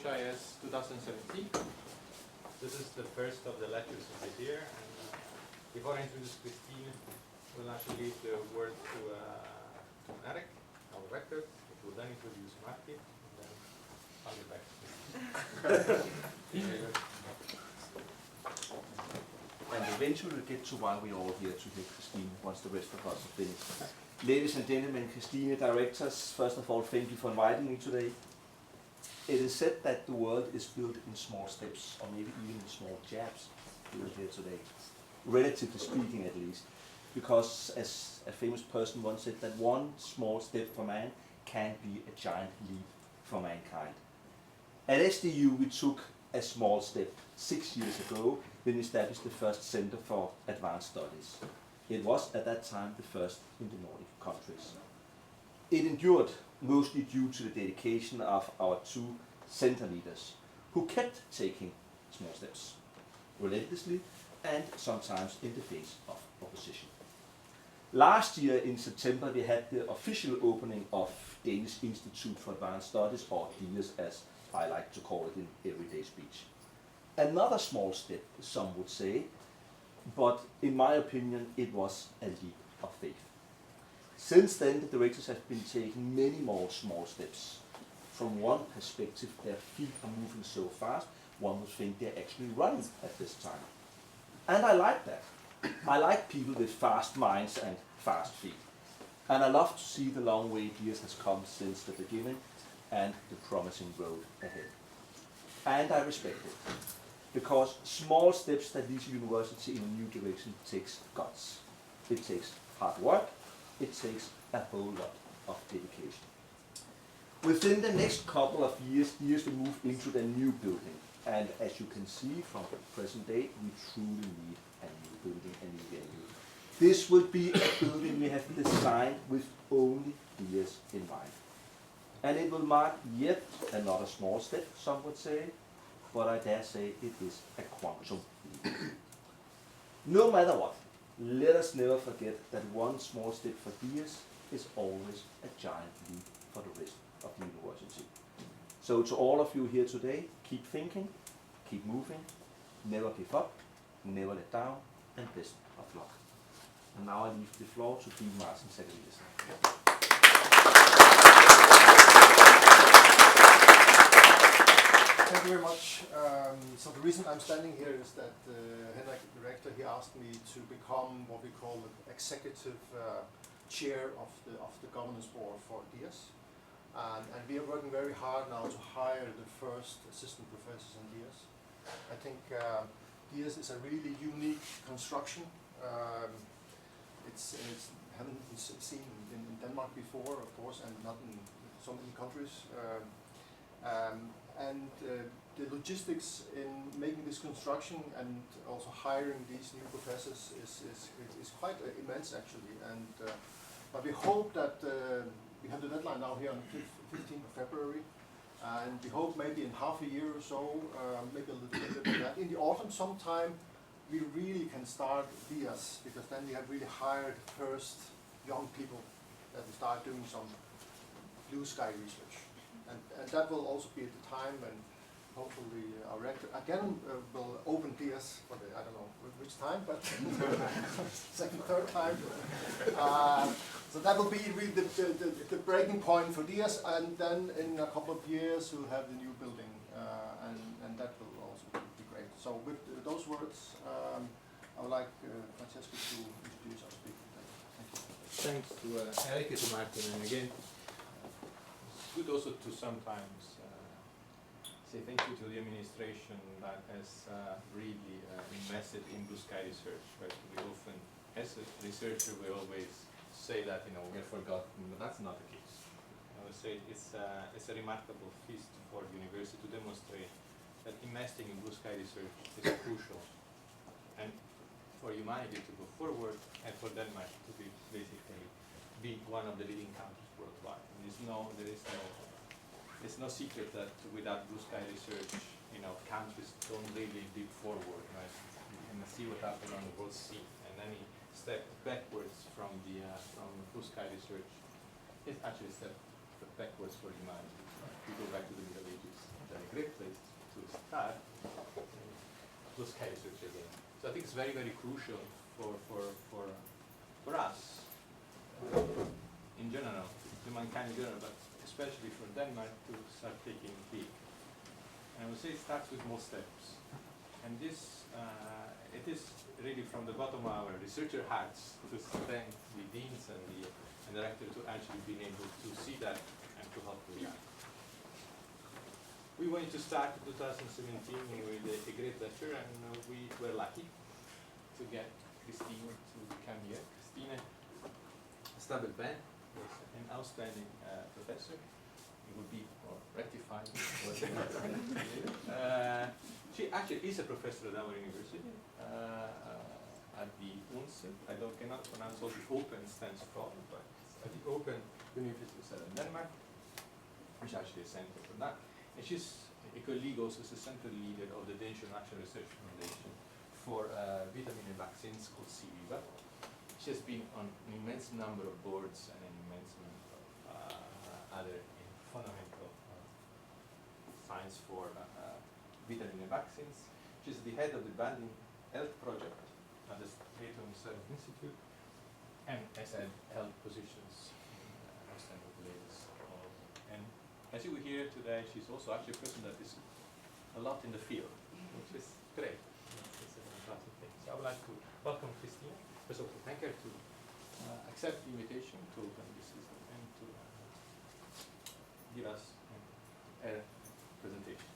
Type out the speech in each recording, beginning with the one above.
Danish IAS 2017. This is the first of the lectures of the year. And before I introduce Christine, we'll actually leave the word to Eric, our rector, who will then introduce Martin, and then I'll get back to Christine. And eventually we'll get to why we're all here to hear Christine once the rest of us are finished. Ladies and gentlemen, Christine, directors, first of all, thank you for inviting me today. It is said that the world is built in small steps, or maybe even in small jabs, here today, relatively speaking at least, because as a famous person once said, that one small step for man can be a giant leap for mankind. At SDU we took a small step 6 years ago when we established the first Center for Advanced Studies. It was at that time the first in the Nordic countries. It endured mostly due to the dedication of our two center leaders, who kept taking small steps, relentlessly and sometimes in the face of opposition. Last year in September we had the official opening of Danish Institute for Advanced Studies, or D-IAS as I like to call it in everyday speech. Another small step, some would say, but in my opinion it was a leap of faith. Since then, the directors have been taking many more small steps. From one perspective, their feet are moving so fast, one would think they're actually running at this time. And I like that. I like people with fast minds and fast feet. And I love to see the long way D-IAS has come since the beginning and the promising road ahead. And I respect it, because small steps that lead a university in a new direction takes guts. It takes hard work. It takes a whole lot of dedication. Within the next couple of years, D-IAS will move into the new building. And as you can see from the present day, we truly need a new building, a new venue. This will be a building we have designed with only D-IAS in mind. And it will mark yet another small step, some would say, but I dare say it is a quantum leap. No matter what, let us never forget that one small step for D-IAS is always a giant leap for the rest of the university. So to all of you here today, keep thinking, keep moving, never give up, never let down, and best of luck. And now I leave the floor to Dean Martin Zachariasen. Thank you very much. So the reason I'm standing here is that Henrik, the director, he asked me to become what we call the executive chair of the governance board for D-IAS. And we are working very hard now to hire the first assistant professors in D-IAS. I think D-IAS is a really unique construction. It's haven't been seen in Denmark before, of course, and not in so many countries. The logistics in making this construction and also hiring these new professors is quite immense, actually. And but we hope that we have the deadline now here on 15th of February, and we hope maybe in half a year or so, maybe a little bit of that. In the autumn sometime, we really can start D-IAS, because then we have really hired first young people that will start doing some blue sky research. And that will also be at the time when hopefully our rector again will open D-IAS for the, I don't know which time, but second, third time. So that will be really the breaking point for D-IAS, and then in a couple of years we'll have the new building, and that will also be great. So with those words, I would like Francesco to introduce our speaker. Thank you. Thanks to Eric and to Martin, and again, it's good also to sometimes say thank you to the administration that has really invested in blue sky research. Right? We often, as a researcher, we always say that we're forgotten, but that's not the case. I would say it's a remarkable feat for the university to demonstrate that investing in blue sky research is crucial, and for humanity to go forward, and for Denmark to be basically one of the leading countries worldwide. It's no secret that without blue sky research, countries don't really leap forward, right? You can see what happens on the world scene, and any step backwards from blue sky research is actually a step backwards for humanity. Right? We go back to the Middle Ages, the Greek start those kind of research again. So I think it's very, very crucial for us in general, humankind in general, but especially for Denmark to start taking lead. And I would say it starts with small steps. And this, it is really from the bottom of our researcher hearts to thank the deans and the director to actually being able to see that and to help with that. We wanted to start in 2017 with a great lecture, and we were lucky to get Christine to come here. Christine Stabell Benn was an outstanding professor. It would be more rectified. She actually is a professor at our university, at the UNS. I cannot pronounce what the Open stands for, but at the Open University of Southern Denmark, which actually is a center for that. And she's a colleague, also as a central leader of the Danish National Research Foundation for vitamin and vaccines called CVIVA. She has been on an immense number of boards and an immense number of other fundamental science for vitamin and vaccines. She's the head of the Banding Health Project at the Stratum Research Institute, and as I said, held positions in outstanding places. And as you will hear today, she's also actually a person that is a lot in the field, which is great. It's a fantastic thing. So I would like to welcome Christine. First of all, thank her to accept the invitation to open this system and to give us a presentation.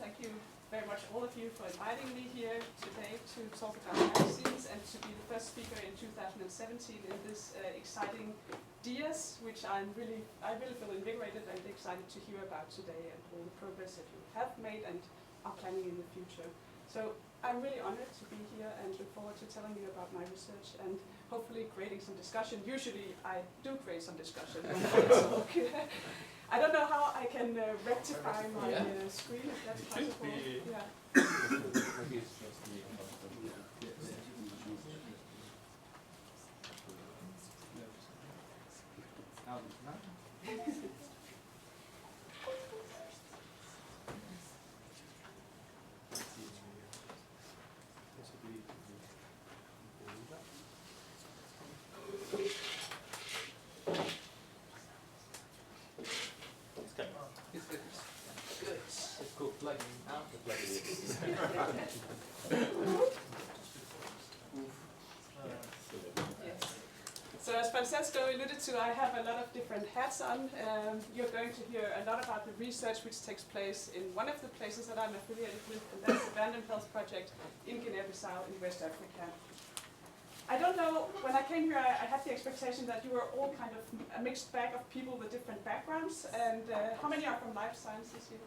Thank you very much, all of you, for inviting me here today to talk about vaccines and to be the first speaker in 2017 in this exciting D-IAS, which I really feel invigorated and excited to hear about today and all the progress that you have made and are planning in the future. So I'm really honored to be here and look forward to telling you about my research and hopefully creating some discussion. Usually I do create some discussion. I don't know how I can rectify my screen, if that's possible. Yeah. So as Francesco alluded to, I have a lot of different hats on. You're going to hear a lot about the research which takes place in one of the places that I'm affiliated with, and that's the Random Health Project in Guinea-Bissau in West Africa. I don't know, when I came here I had the expectation that you were all kind of a mixed bag of people with different backgrounds, and how many are from life sciences here?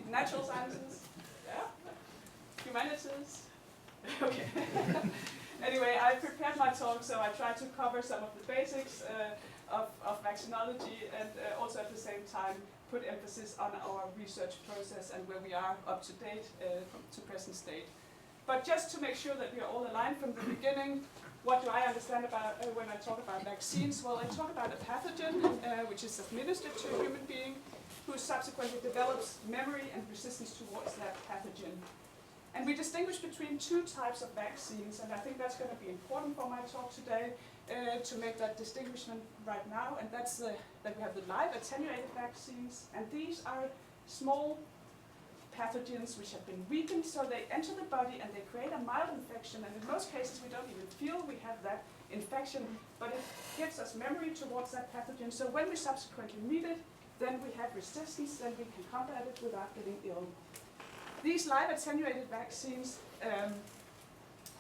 Natural sciences? Yeah? Humanities? Okay. Anyway, I prepared my talk, so I tried to cover some of the basics of vaccinology and also at the same time put emphasis on our research process and where we are up to date to present state. But just to make sure that we are all aligned from the beginning, what do I understand about when I talk about vaccines? Well, I talk about a pathogen which is administered to a human being who subsequently develops memory and resistance towards that pathogen. And we distinguish between two types of vaccines, and I think that's going to be important for my talk today to make that distinguishment right now. And that's that we have the live attenuated vaccines, and these are small pathogens which have been weakened, so they enter the body and they create a mild infection. And in most cases, we don't even feel we have that infection, but it gives us memory towards that pathogen. So when we subsequently meet it, then we have resistance, then we can combat it without getting ill. These live attenuated vaccines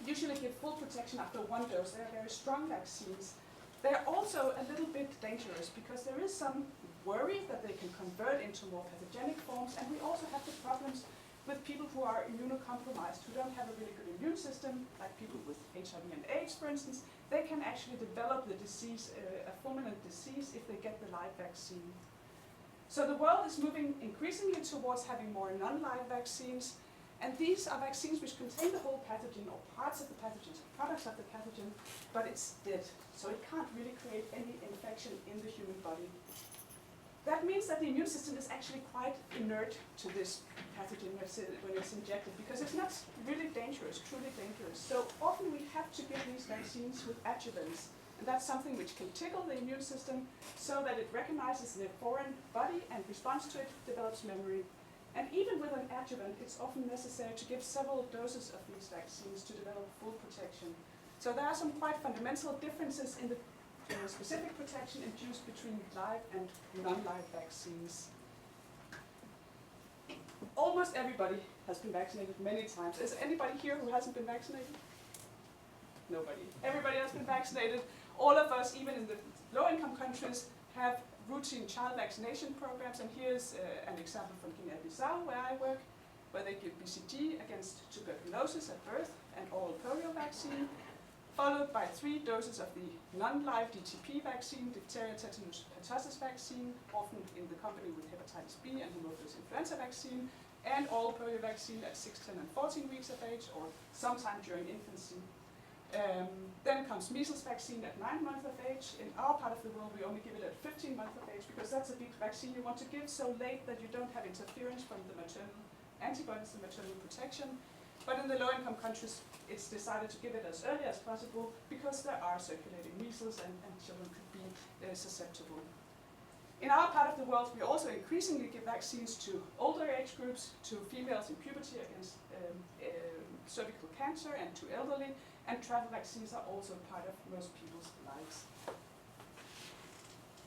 usually give full protection after one dose. They're very strong vaccines. They're also a little bit dangerous because there is some worry that they can convert into more pathogenic forms, and we also have the problems with people who are immunocompromised, who don't have a really good immune system, like people with HIV and AIDS, for instance. They can actually develop the disease, a fulminant disease, if they get the live vaccine. So the world is moving increasingly towards having more non-live vaccines, And these are vaccines which contain the whole pathogen or parts of the pathogen, products of the pathogen, but it's dead. So it can't really create any infection in the human body. That means that the immune system is actually quite inert to this pathogen when it's injected, because it's not really dangerous, truly dangerous. So often we have to give these vaccines with adjuvants. And that's something which can tickle the immune system so that it recognizes the foreign body and responds to it, develops memory. And even with an adjuvant, it's often necessary to give several doses of these vaccines to develop full protection. So there are some quite fundamental differences in the specific protection induced between live and non-live vaccines. Almost everybody has been vaccinated many times. Is anybody here who hasn't been vaccinated? Nobody. Everybody has been vaccinated. All of us, even in the low-income countries, have routine child vaccination programs. And here's an example from Guinea-Bissau, where I work, where they give BCG against tuberculosis at birth and oral polio vaccine, followed by 3 doses of the non-live DTP vaccine, diphtheria, tetanus, pertussis vaccine, often in the company with hepatitis B and haemophilus influenza vaccine, and oral polio vaccine at 6, 10, and 14 weeks of age, or sometime during infancy. Then comes measles vaccine at 9 months of age. In our part of the world, we only give it at 15 months of age, because that's a big vaccine you want to give so late that you don't have interference from the maternal antibodies, the maternal protection. But in the low-income countries, it's decided to give it as early as possible, because there are circulating measles and children could be susceptible. In our part of the world, we also increasingly give vaccines to older age groups, to females in puberty against cervical cancer, and to elderly. And travel vaccines are also part of most people's lives.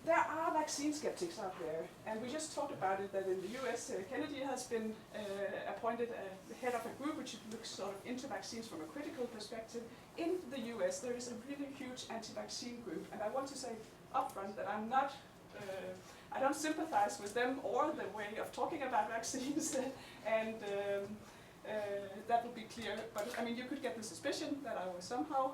There are vaccine skeptics out there, and we just talked about it, that in the US, Kennedy has been appointed head of a group which looks sort of into vaccines from a critical perspective. In the US, there is a really huge anti-vaccine group, and I want to say upfront that I'm not, I don't sympathize with them or the way of talking about vaccines, and that would be clear. But I mean, you could get the suspicion that I was somehow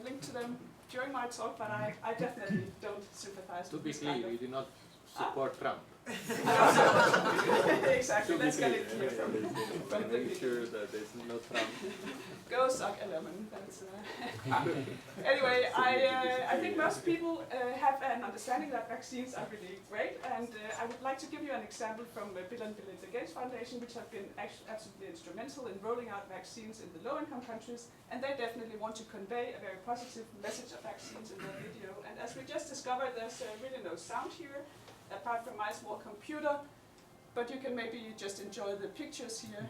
linked to them during my talk, but I definitely don't sympathize with this kind of... To be clear, you do not support Trump. Exactly, let's get it clear from the Make sure that there's no Trump. Go suck a lemon. That's, anyway, I think most people have an understanding that vaccines are really great, and I would like to give you an example from Bill and Melinda Gates Foundation, which have been absolutely instrumental in rolling out vaccines in the low-income countries, and they definitely want to convey a very positive message of vaccines in their video. And as we just discovered, there's really no sound here, apart from my small computer, but you can maybe just enjoy the pictures here.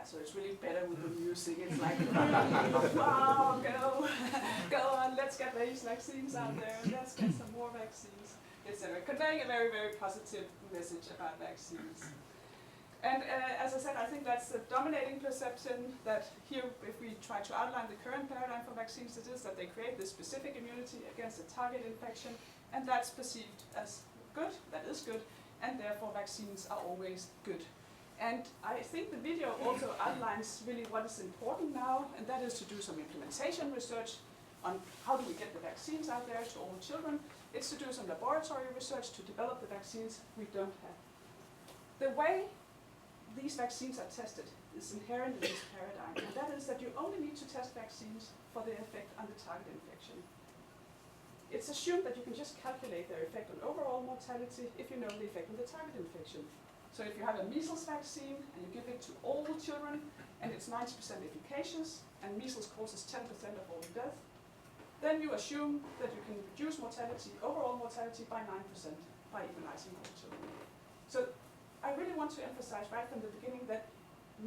So it's really better with the music. It's like, wow, go on, let's get these vaccines out there, let's get some more vaccines, etc. Conveying a very, very positive message about vaccines. And as I said, I think that's the dominating perception, that here, if we try to outline the current paradigm for vaccines, it is that they create this specific immunity against a target infection, and that's perceived as good, that is good, and therefore vaccines are always good. And I think the video also outlines really what is important now, and that is to do some implementation research on how do we get the vaccines out there to all children. It's to do some laboratory research to develop the vaccines we don't have. The way these vaccines are tested is inherent in this paradigm, and that is that you only need to test vaccines for their effect on the target infection. It's assumed that you can just calculate their effect on overall mortality if you know the effect on the target infection. So if you have a measles vaccine and you give it to all children and it's 90% efficacious and measles causes 10% of all death, then you assume that you can reduce mortality, overall mortality, by 9% by immunizing all children. So I really want to emphasize right from the beginning that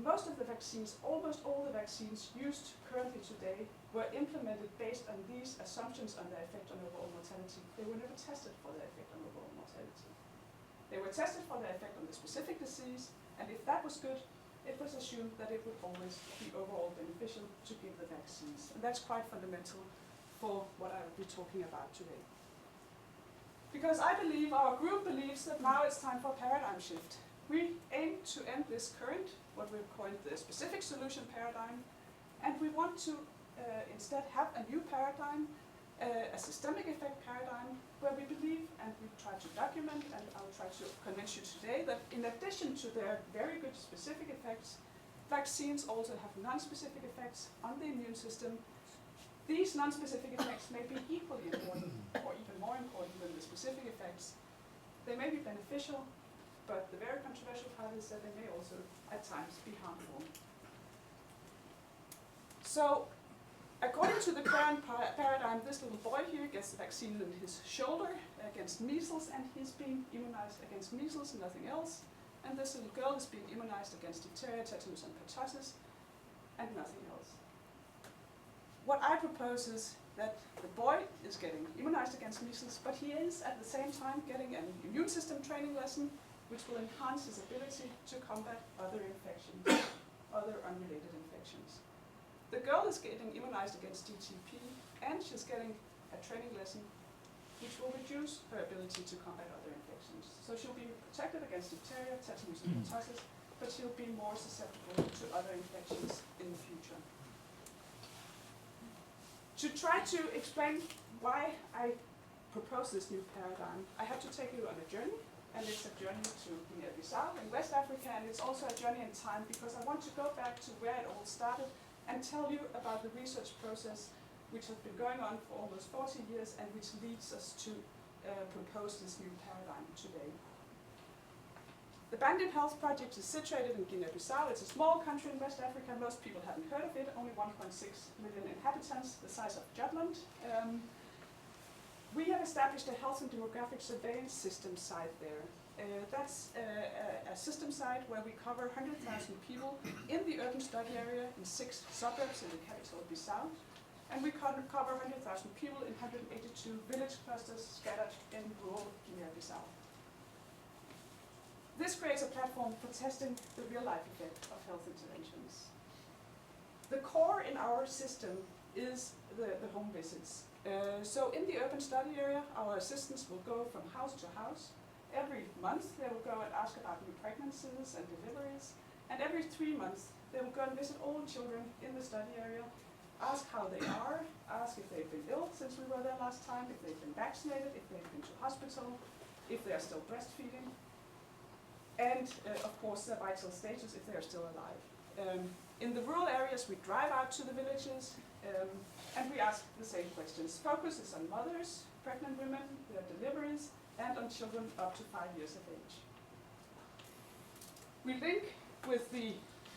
most of the vaccines, almost all the vaccines used currently today, were implemented based on these assumptions on their effect on overall mortality. They were never tested for their effect on overall mortality. They were tested for their effect on the specific disease, and if that was good, it was assumed that it would always be overall beneficial to give the vaccines. And that's quite fundamental for what I will be talking about today. Because I believe, our group believes, that now it's time for a paradigm shift. We aim to end this current, what we've coined the specific solution paradigm, and we want to instead have a new paradigm, a systemic effect paradigm, where we believe, and we try to document, and I'll try to convince you today, that in addition to their very good specific effects, vaccines also have non-specific effects on the immune system. These non-specific effects may be equally important, or even more important than the specific effects. They may be beneficial, but the very controversial part is that they may also, at times, be harmful. So, according to the current paradigm, this little boy here gets the vaccine in his shoulder against measles, and he's being immunized against measles and nothing else. And this little girl is being immunized against diphtheria, tetanus, and pertussis, and nothing else. What I propose is that the boy is getting immunized against measles, but he is at the same time getting an immune system training lesson, which will enhance his ability to combat other infections, other unrelated infections. The girl is getting immunized against DTP, and she's getting a training lesson which will reduce her ability to combat other infections. So she'll be protected against diphtheria, tetanus, and pertussis, but she'll be more susceptible to other infections in the future. To try to explain why I propose this new paradigm, I have to take you on a journey, and it's a journey to Guinea-Bissau in West Africa, and it's also a journey in time because I want to go back to where it all started and tell you about the research process which has been going on for almost 40 years and which leads us to propose this new paradigm today. The Bandit Health Project is situated in Guinea-Bissau. It's a small country in West Africa. Most people haven't heard of it, only 1.6 million inhabitants, the size of Jutland. We have established a health and demographic surveillance system site there. That's a system site where we cover 100,000 people in the urban study area in 6 suburbs in the capital, Bissau. And we cover 100,000 people in 182 village clusters scattered in rural Guinea-Bissau. This creates a platform for testing the real-life effect of health interventions. The core in our system is the home visits. So in the urban study area, our assistants will go from house to house. Every month they will go and ask about new pregnancies and deliveries. And every 3 months they will go and visit all children in the study area, ask how they are, ask if they've been ill since we were there last time, if they've been vaccinated, if they've been to hospital, if they are still breastfeeding. And of course their vital status if they are still alive. In the rural areas we drive out to the villages and we ask the same questions. Focus is on mothers, pregnant women, their deliveries, and on children up to 5 years of age. We link with the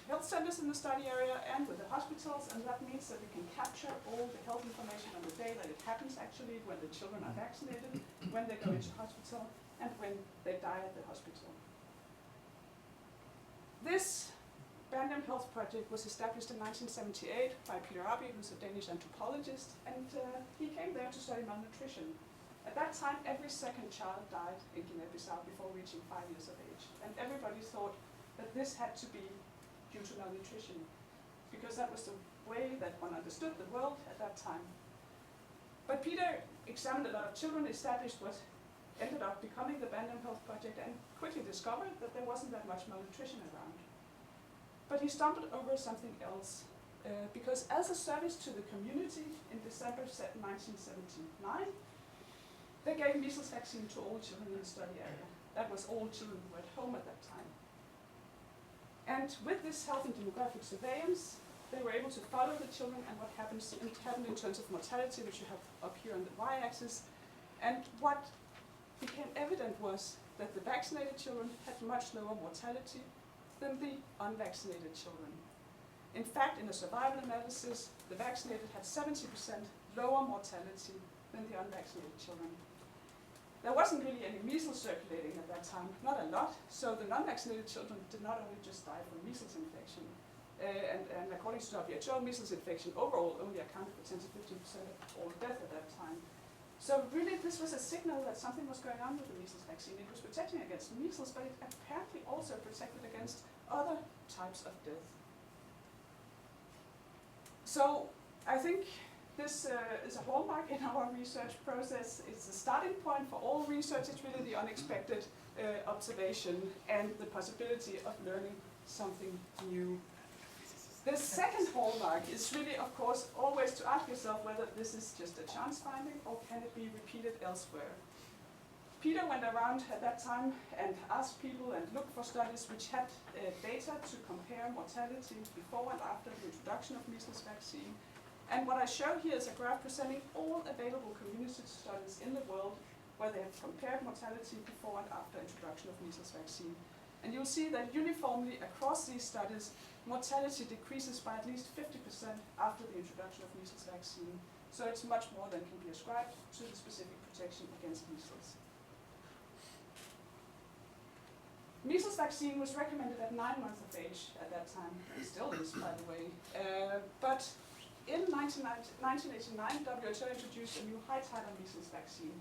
health centers in the study area and with the hospitals, and that means that we can capture all the health information on the day that it happens actually, when the children are vaccinated, when they go into hospital, and when they die at the hospital. This Bandem Health Project was established in 1978 by Peter Abbey, who's a Danish anthropologist, and he came there to study malnutrition. At that time, every second child died in Guinea-Bissau before reaching 5 years of age, and everybody thought that this had to be due to malnutrition, because that was the way that one understood the world at that time. But Peter examined a lot of children, established what ended up becoming the Bandem Health Project, and quickly discovered that there wasn't that much malnutrition around. But he stumbled over something else, because as a service to the community in December 1979, they gave measles vaccine to all children in the study area. That was all children who were at home at that time. And with this health and demographic surveillance, they were able to follow the children and what happened in terms of mortality, which you have up here on the y-axis. And what became evident was that the vaccinated children had much lower mortality than the unvaccinated children. In fact, in a survival analysis, the vaccinated had 70% lower mortality than the unvaccinated children. There wasn't really any measles circulating at that time, not a lot, so the non-vaccinated children did not only just die from measles infection, and according to WHO, measles infection overall only accounted for 10 to 15% of all death at that time. So really this was a signal that something was going on with the measles vaccine. It was protecting against measles, but it apparently also protected against other types of death. So I think this is a hallmark in our research process. It's the starting point for all research. It's really the unexpected observation and the possibility of learning something new. The second hallmark is really, of course, always to ask yourself whether this is just a chance finding or can it be repeated elsewhere. Peter went around at that time and asked people and looked for studies which had data to compare mortality before and after the introduction of measles vaccine. And what I show here is a graph presenting all available community studies in the world where they have compared mortality before and after introduction of measles vaccine. And you'll see that uniformly across these studies, mortality decreases by at least 50% after the introduction of measles vaccine. So it's much more than can be ascribed to the specific protection against measles. Measles vaccine was recommended at 9 months of age at that time. It still is, by the way. But in 1989, WHO introduced a new high titer measles vaccine.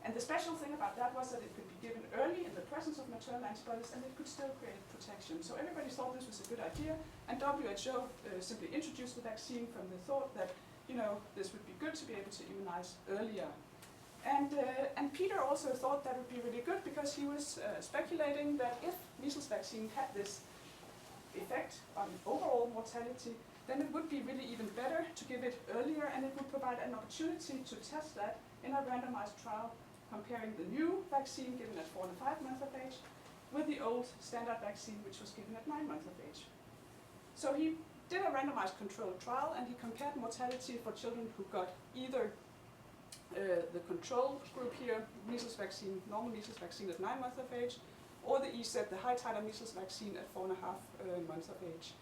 And the special thing about that was that it could be given early in the presence of maternal antibodies and it could still create protection. So everybody thought this was a good idea, and WHO simply introduced the vaccine from the thought that, this would be good to be able to immunize earlier. And Peter also thought that would be really good because he was speculating that if measles vaccine had this effect on overall mortality, then it would be really even better to give it earlier, and it would provide an opportunity to test that in a randomized trial comparing the new vaccine given at 4 and 5 months of age with the old standard vaccine which was given at 9 months of age. So he did a randomized controlled trial and he compared mortality for children who got either the control group here, measles vaccine, normal measles vaccine at 9 months of age, or the ESET, the high titer measles vaccine at 4.5 months of age.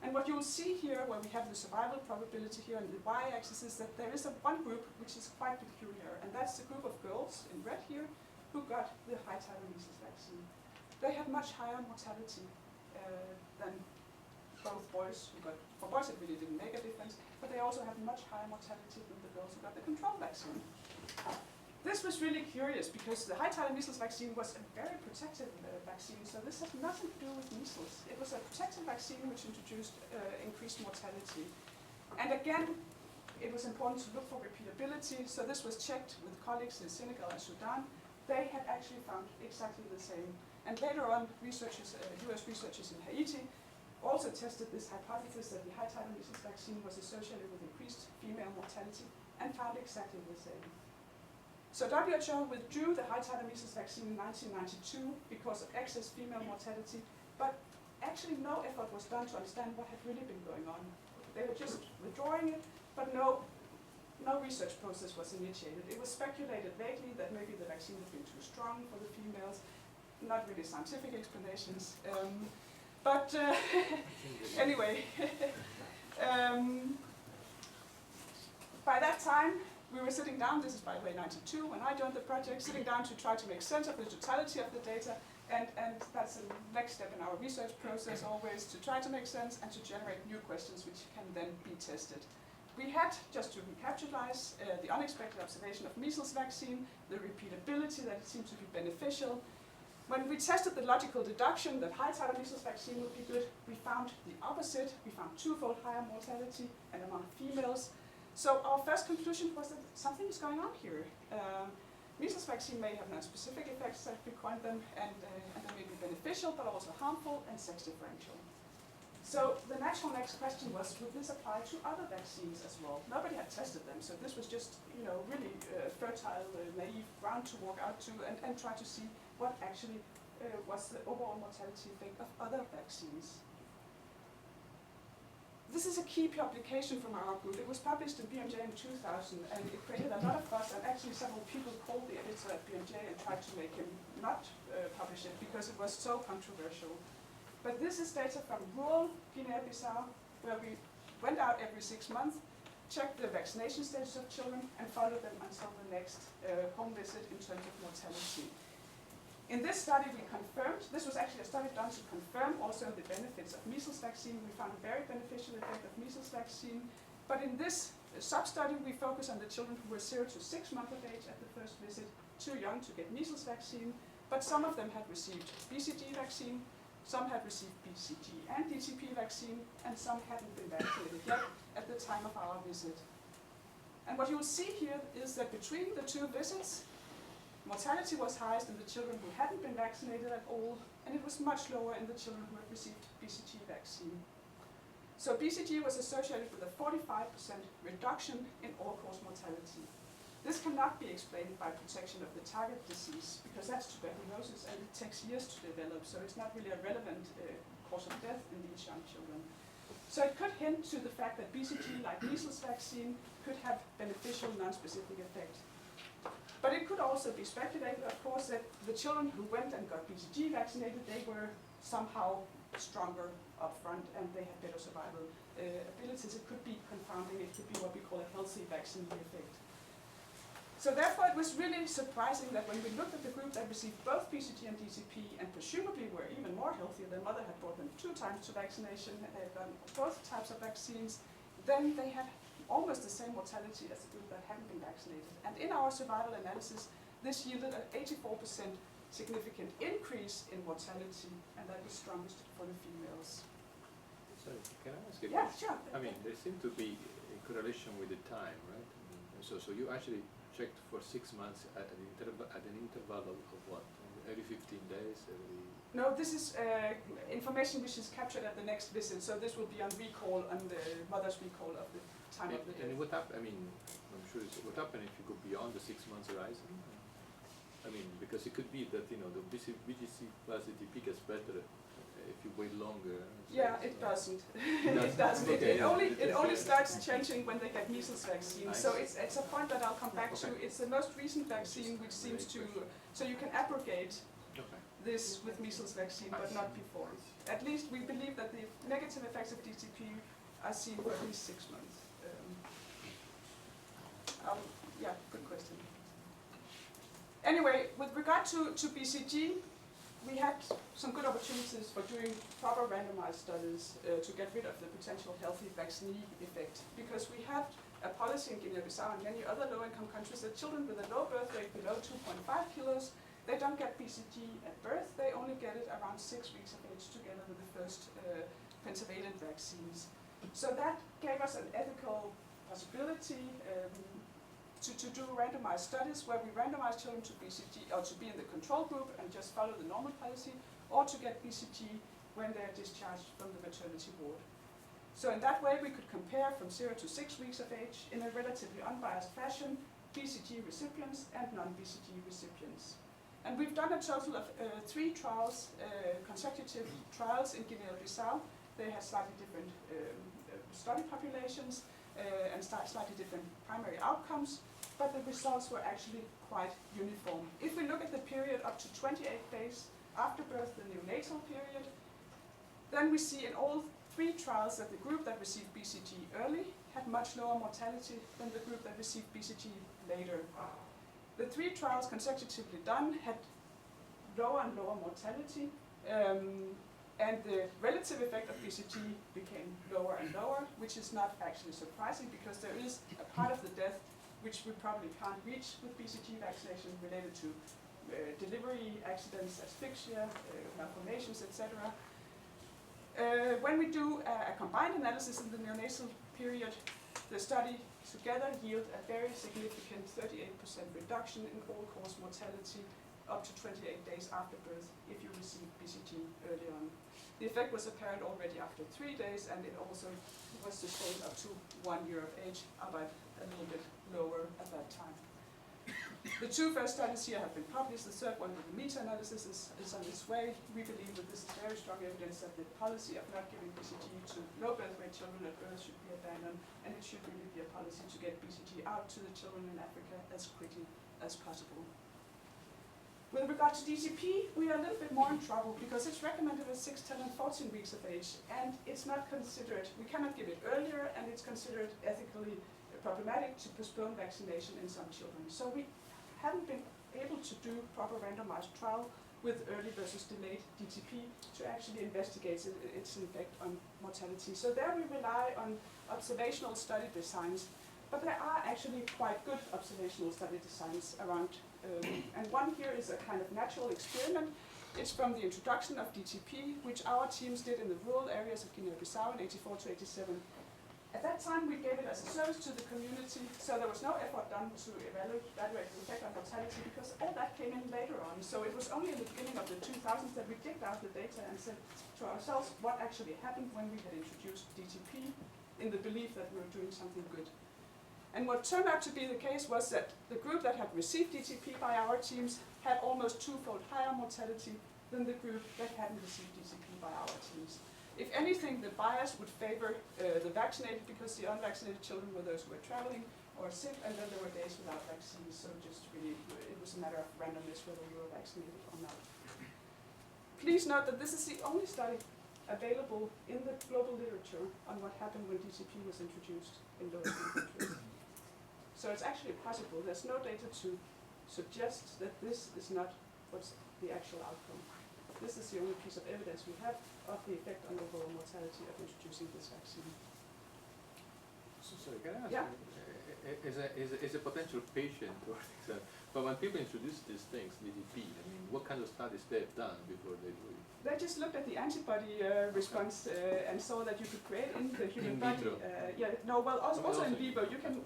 And what you will see here, where we have the survival probability here on the y-axis, is that there is one group which is quite peculiar, and that's the group of girls in red here who got the high titer measles vaccine. They had much higher mortality than both boys who got, for boys it really didn't make a difference, but they also had much higher mortality than the girls who got the control vaccine. This was really curious because the high titer measles vaccine was a very protective vaccine, so this had nothing to do with measles. It was a protective vaccine which introduced increased mortality. And again, it was important to look for repeatability, so this was checked with colleagues in Senegal and Sudan. They had actually found exactly the same. And later on, researchers, US researchers in Haiti also tested this hypothesis that the high titer measles vaccine was associated with increased female mortality and found exactly the same. So WHO withdrew the high titer measles vaccine in 1992 because of excess female mortality, but actually no effort was done to understand what had really been going on. They were just withdrawing it, but no research process was initiated. It was speculated vaguely that maybe the vaccine had been too strong for the females, not really scientific explanations. Anyway, by that time, we were sitting down, this is by the way 92, when I joined the project, sitting down to try to make sense of the totality of the data, and that's the next step in our research process always, to try to make sense and to generate new questions which can then be tested. We had, just to recapitalize, the unexpected observation of measles vaccine, the repeatability that it seemed to be beneficial. When we tested the logical deduction that high titer measles vaccine would be good, we found the opposite. We found twofold higher mortality and among females. So our first conclusion was that something is going on here. Measles vaccine may have non-specific effects, as we coined them, and they may be beneficial, but also harmful and sex differential. So the natural next question was, would this apply to other vaccines as well? Nobody had tested them, so this was just, really fertile, naive ground to walk out to and try to see what actually was the overall mortality effect of other vaccines. This is a key publication from our group. It was published in BMJ in 2000, and it created a lot of fuss, and actually several people called the editor at BMJ and tried to make him not publish it because it was so controversial. But this is data from rural Guinea-Bissau, where we went out every 6 months, checked the vaccination status of children, and followed them until the next home visit in terms of mortality. In this study, we confirmed, this was actually a study done to confirm also the benefits of measles vaccine. We found a very beneficial effect of measles vaccine. But in this sub-study, we focus on the children who were 0 to 6 months of age at the first visit, too young to get measles vaccine. But some of them had received BCG vaccine, some had received BCG and DTP vaccine, and some hadn't been vaccinated yet at the time of our visit. And what you will see here is that between the 2 visits, mortality was highest in the children who hadn't been vaccinated at all, and it was much lower in the children who had received BCG vaccine. So BCG was associated with a 45% reduction in all-cause mortality. This cannot be explained by protection of the target disease, because that's tuberculosis and it takes years to develop, so it's not really a relevant cause of death in these young children. So it could hint to the fact that BCG, like measles vaccine, could have beneficial non-specific effect. But it could also be speculated, of course, that the children who went and got BCG vaccinated, they were somehow stronger up front and they had better survival abilities. It could be confounding, it could be what we call a healthy vaccine effect. So therefore it was really surprising that when we looked at the group that received both BCG and DTP and presumably were even more healthy, their mother had brought them 2 times to vaccination and they had done both types of vaccines, then they had almost the same mortality as the group that hadn't been vaccinated. And in our survival analysis, this yielded an 84% significant increase in mortality, and that was strongest for the females. Sorry, can I ask a Yeah, question? sure. I mean, there seemed to be a correlation with the time, right? I mean, so you actually checked for 6 months at an interval of what? Every 15 days? No, this is information which is captured at the next visit, so this will be on recall, on the mother's recall of the time of the And death. what happened, I mean, I'm sure what happened if you go beyond the 6 months horizon? I mean, because it could be that, you know, the BGC plus DTP gets better if you wait longer. Yeah, it doesn't. It doesn't. Okay, It only starts changing when they get measles vaccine. So it's a point that I'll come back to. Okay. It's the most recent vaccine which seems to, so you can abrogate Okay. this with measles vaccine, but not before. At least we believe that the negative effects of DTP are seen for at least 6 months. Yeah, good question. Anyway, with regard to BCG, we had some good opportunities for doing proper randomized studies to get rid of the potential healthy vaccine effect, because we have a policy in Guinea-Bissau and many other low-income countries that children with a low birth weight below 2.5 kilos, they don't get BCG at birth, they only get it around 6 weeks of age together with the first pentavalent vaccines. So that gave us an ethical possibility to do randomized studies where we randomize children to BCG or to be in the control group and just follow the normal policy, or to get BCG when they're discharged from the maternity ward. So in that way we could compare from 0 to 6 weeks of age in a relatively unbiased fashion BCG recipients and non-BCG recipients. And we've done a total of 3 trials, consecutive trials in Guinea-Bissau. They had slightly different study populations and slightly different primary outcomes, but the results were actually quite uniform. If we look at the period up to 28 days after birth, the neonatal period, then we see in all 3 trials that the group that received BCG early had much lower mortality than the group that received BCG later. The 3 trials consecutively done had lower and lower mortality, and the relative effect of BCG became lower and lower, which is not actually surprising because there is a part of the death which we probably can't reach with BCG vaccination related to delivery accidents, asphyxia, malformations, etc. When we do a combined analysis in the neonatal period, the study together yield a very significant 38% reduction in all-cause mortality up to 28 days after birth if you receive BCG early on. The effect was apparent already after 3 days, and it also was sustained up to 1 year of age, but a little bit lower at that time. The two first studies here have been published. The third one with the meta-analysis is on its way. We believe that this is very strong evidence that the policy of not giving BCG to low birth weight children at birth should be abandoned, and it should really be a policy to get BCG out to the children in Africa as quickly as possible. With regard to DTP, we are a little bit more in trouble because it's recommended at 6, 10, and 14 weeks of age, and it's not considered, we cannot give it earlier, and it's considered ethically problematic to postpone vaccination in some children. So we haven't been able to do proper randomized trial with early versus delayed DTP to actually investigate its effect on mortality. So there we rely on observational study designs, but there are actually quite good observational study designs around, and one here is a kind of natural experiment. It's from the introduction of DTP, which our teams did in the rural areas of Guinea-Bissau in 84 to 87. At that time, we gave it as a service to the community, so there was no effort done to evaluate the effect on mortality because all that came in later on. So it was only in the beginning of the 2000s that we digged out the data and said to ourselves what actually happened when we had introduced DTP in the belief that we were doing something good. And what turned out to be the case was that the group that had received DTP by our teams had almost twofold higher mortality than the group that hadn't received DTP by our teams. If anything, the bias would favor the vaccinated because the unvaccinated children were those who were traveling or sick, and then there were days without vaccines, so just really, it was a matter of randomness whether you were vaccinated or not. Please note that this is the only study available in the global literature on what happened when DTP was introduced in low-income countries. So it's actually possible. There's no data to suggest that this is not what's the actual outcome. This is the only piece of evidence we have of the effect on overall mortality of introducing this vaccine. So can I ask Yeah. you, as a potential patient, but when people introduce these things, DTP, I mean, what kind of studies they've done before they do it? They just looked at the antibody response and saw that you could create in the human In body. vitro. Also in vivo, you can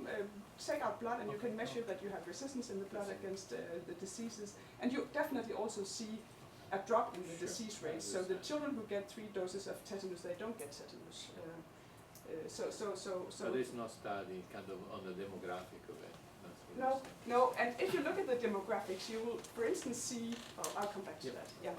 take out blood and you can measure that you have resistance in the blood against the diseases, and you definitely also see a drop in the disease rate. So the children who get 3 doses of tetanus, they don't get tetanus. So there's no study kind of on the demographic of it? No, and if you look at the demographics, you will, for instance, see, I'll come back to that, yeah.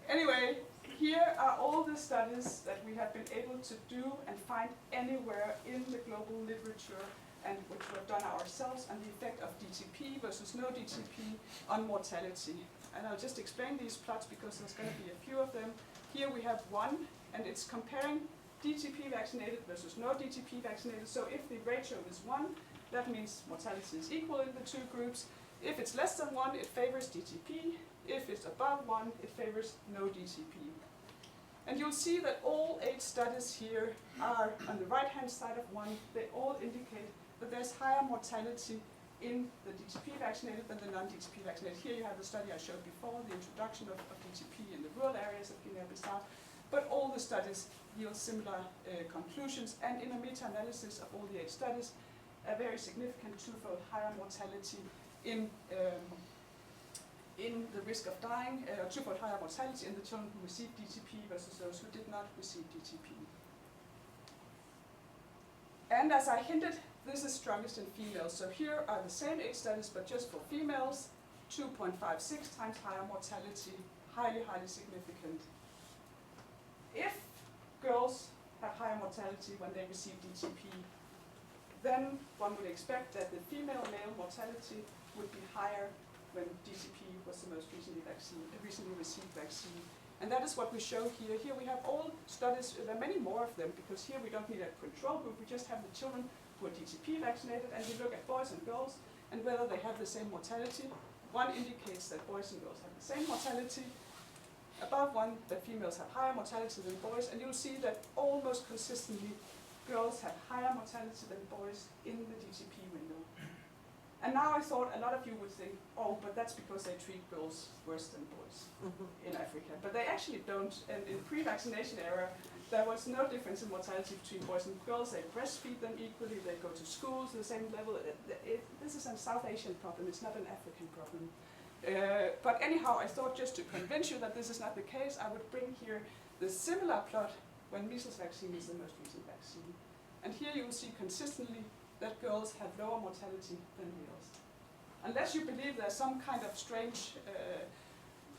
Anyway, here are all the studies that we have been able to do and find anywhere in the global literature, and which were done ourselves, on the effect of DTP versus no DTP on mortality. And I'll just explain these plots because there's going to be a few of them. Here we have one, and it's comparing DTP vaccinated versus no DTP vaccinated. So if the ratio is 1, that means mortality is equal in the two groups. If it's less than 1, it favors DTP. If it's above 1, it favors no DTP. And you'll see that all 8 studies here are on the right-hand side of 1. They all indicate that there's higher mortality in the DTP vaccinated than the non-DTP vaccinated. Here you have the study I showed before, the introduction of DTP in the rural areas of Guinea-Bissau. But all the studies yield similar conclusions, and in a meta-analysis of all the 8 studies, a very significant twofold higher mortality in the risk of dying, twofold higher mortality in the children who received DTP versus those who did not receive DTP. And as I hinted, this is strongest in females. So here are the same 8 studies, but just for females, 2.56 times higher mortality, highly, highly significant. If girls have higher mortality when they receive DTP, then one would expect that the female-male mortality would be higher when DTP was the most recently received vaccine. And that is what we show here. Here we have all studies, there are many more of them, because here we don't need a control group, we just have the children who are DTP vaccinated, and we look at boys and girls and whether they have the same mortality. One indicates that boys and girls have the same mortality. Above 1, that females have higher mortality than boys, and you'll see that almost consistently girls have higher mortality than boys in the DTP window. And now I thought a lot of you would think, oh, but that's because they treat girls worse than boys in Africa. But they actually don't, and in pre-vaccination era, there was no difference in mortality between boys and girls. They breastfeed them equally, they go to schools at the same level. This is a South Asian problem, it's not an African problem. But anyhow, I thought just to convince you that this is not the case, I would bring here the similar plot when measles vaccine is the most recent vaccine. And here you will see consistently that girls have lower mortality than males. Unless you believe there's some kind of strange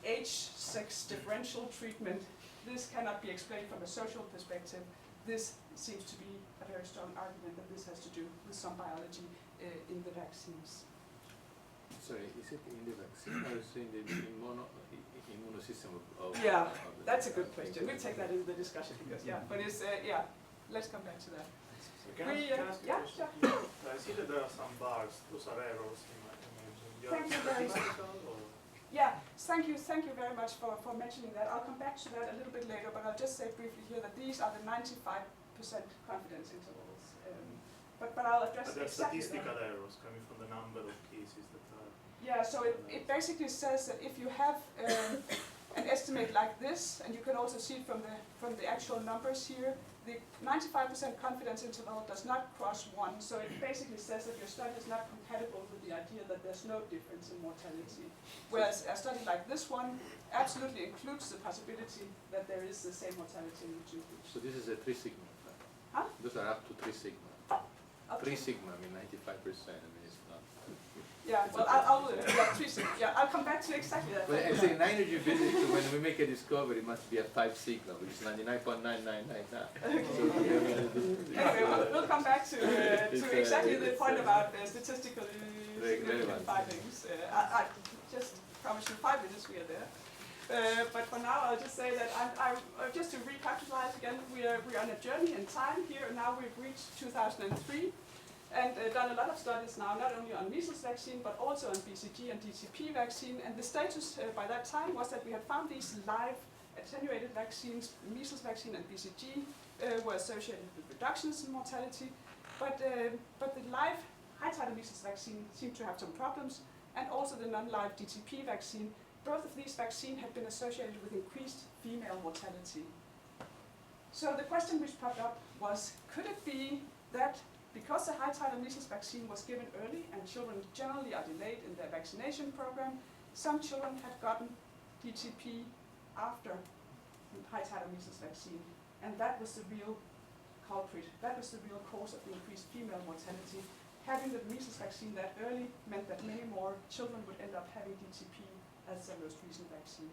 age-sex differential treatment, this cannot be explained from a social perspective. This seems to be a very strong argument that this has to do with some biology in the vaccines. Sorry, is it in the vaccine or is it in the immune system of Yeah, of the that's a good question. We'll take that into the discussion because, yeah, but it's, yeah, let's come back to that. So can I ask yeah, a question? sure. I see that there are some bars, those are arrows in my image. Thank you very much. Statistical or? Yeah, thank you very much for mentioning that. I'll come back to that a little bit later, but I'll just say briefly here that these are the 95% confidence intervals. But I'll address But they're exactly statistical that. errors coming from the number of cases that are. Yeah, so it basically says that if you have an estimate like this, and you can also see from the actual numbers here, the 95% confidence interval does not cross 1, so it basically says that your study is not compatible with the idea that there's no difference in mortality. Whereas a study like this one absolutely includes the possibility that there is the same mortality in the two groups. So this is a 3 sigma. Huh? Those are up to 3 sigma. Up 3 to- sigma, I mean 95%. I mean it's not. Yeah, well, yeah, 3 sigma. Yeah, I'll come back to exactly that. But I say in energy physics, when we make a discovery, it must be a 5 sigma, which is 99.9999. Anyway, we'll come back to exactly the point about statistically significant findings. I just promise you 5 minutes we are there. But for now, I'll just say that just to recapitalize again, we're on a journey in time here, and now we've reached 2003. And done a lot of studies now, not only on measles vaccine, but also on BCG and DTP vaccine. And the status by that time was that we had found these live attenuated vaccines, measles vaccine and BCG, were associated with reductions in mortality. But the live high-titer measles vaccine seemed to have some problems, and also the non-live DTP vaccine. Both of these vaccines had been associated with increased female mortality. So the question which popped up was, could it be that because the high-titer measles vaccine was given early and children generally are delayed in their vaccination program, some children had gotten DTP after the high-titer measles vaccine, and that was the real culprit. That was the real cause of the increased female mortality. Having the measles vaccine that early meant that many more children would end up having DTP as their most recent vaccine.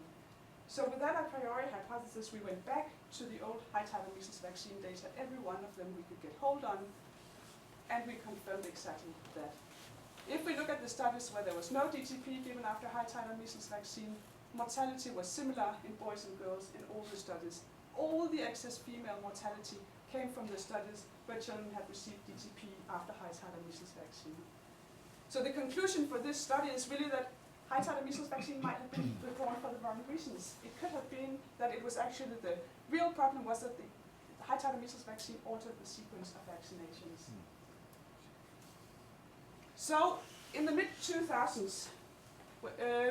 So with that a priori hypothesis, we went back to the old high-titer measles vaccine data, every one of them we could get hold on, and we confirmed exactly that. If we look at the studies where there was no DTP given after high-titer measles vaccine, mortality was similar in boys and girls in all the studies. All the excess female mortality came from the studies where children had received DTP after high-titer measles vaccine. So the conclusion for this study is really that high-titer measles vaccine might have been withdrawn for the wrong reasons. It could have been that it was actually the real problem was that the high-titer measles vaccine altered the sequence of vaccinations. So, in the mid-2000s,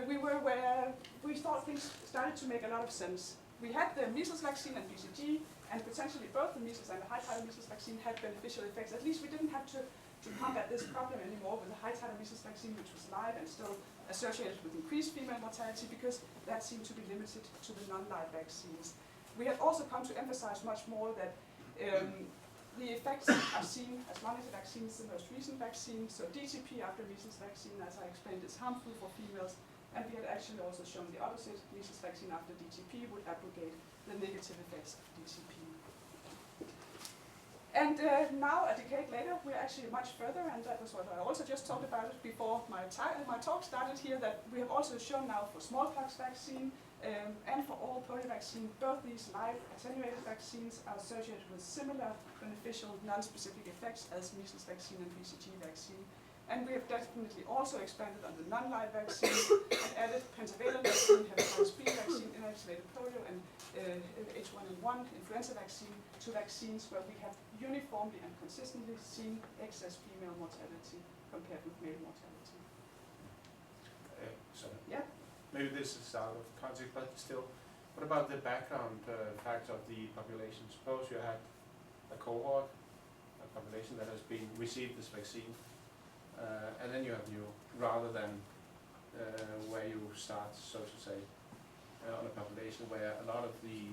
we were where we thought things started to make a lot of sense. We had the measles vaccine and BCG, and potentially both the measles and the high-titer measles vaccine had beneficial effects. At least we didn't have to combat this problem anymore with the high-titer measles vaccine, which was live and still associated with increased female mortality, because that seemed to be limited to the non-live vaccines. We have also come to emphasize much more that the effects are seen as monitor vaccines, the most recent vaccine. So DTP after measles vaccine, as I explained, is harmful for females. And we had actually also shown the opposite. Measles vaccine after DTP would abrogate the negative effects of DTP. And now, a decade later, we're actually much further, and that was what I also just talked about before my talk started here, that we have also shown now for smallpox vaccine and for all polio vaccine, both these live attenuated vaccines are associated with similar beneficial non-specific effects as measles vaccine and BCG vaccine. And we have definitely also expanded on the non-live vaccine and added pentavalent vaccine, hepatitis B vaccine, inactivated polio, and H1N1 influenza vaccine to vaccines where we have uniformly and consistently seen excess female mortality compared with male mortality. Sorry. Yeah. Maybe this is out of context, but still, what about the background facts of the population? Suppose you had a cohort, a population that has been received this vaccine, and then you have you, rather than where you start, so to say, on a population where a lot of the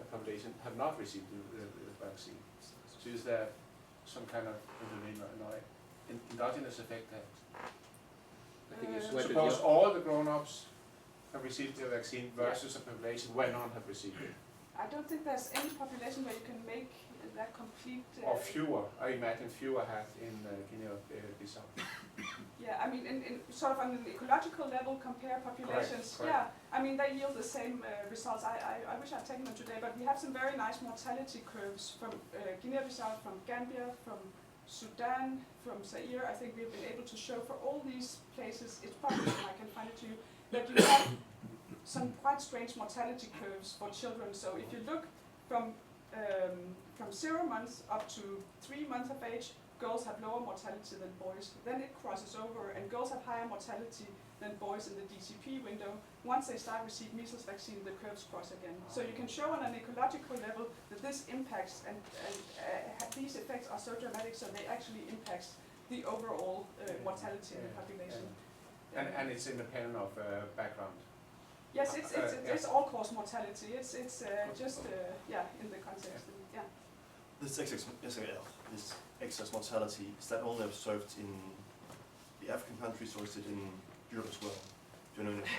population have not received the vaccine. So is there some kind of endogenous effect there? I think you Where did suppose you- all the grown-ups have received the vaccine versus a population where none have received it. I don't think there's any population where you can make that complete. Or fewer, I imagine fewer had in Guinea-Bissau. Yeah, I mean, in sort of on an ecological level, compare populations. Correct. Yeah, I mean, they yield the same results. I wish I'd taken them today, but we have some very nice mortality curves from Guinea-Bissau, from Gambia, from Sudan, from Zaire. I think we've been able to show for all these places, it's probably, I can find it to you, that you have some quite strange mortality curves for children. So if you look from 0 months up to 3 months of age, girls have lower mortality than boys. Then it crosses over, and girls have higher mortality than boys in the DCP window. Once they start receiving measles vaccine, the curves cross again. So you can show on an ecological level that this impacts, and these effects are so dramatic, so they actually impact the overall mortality in the population. And it's independent of background. Yes, it's all-cause mortality. It's just in the context. Yeah. This excess mortality, is that only observed in the African countries or is it in Europe as well? Do you know anything?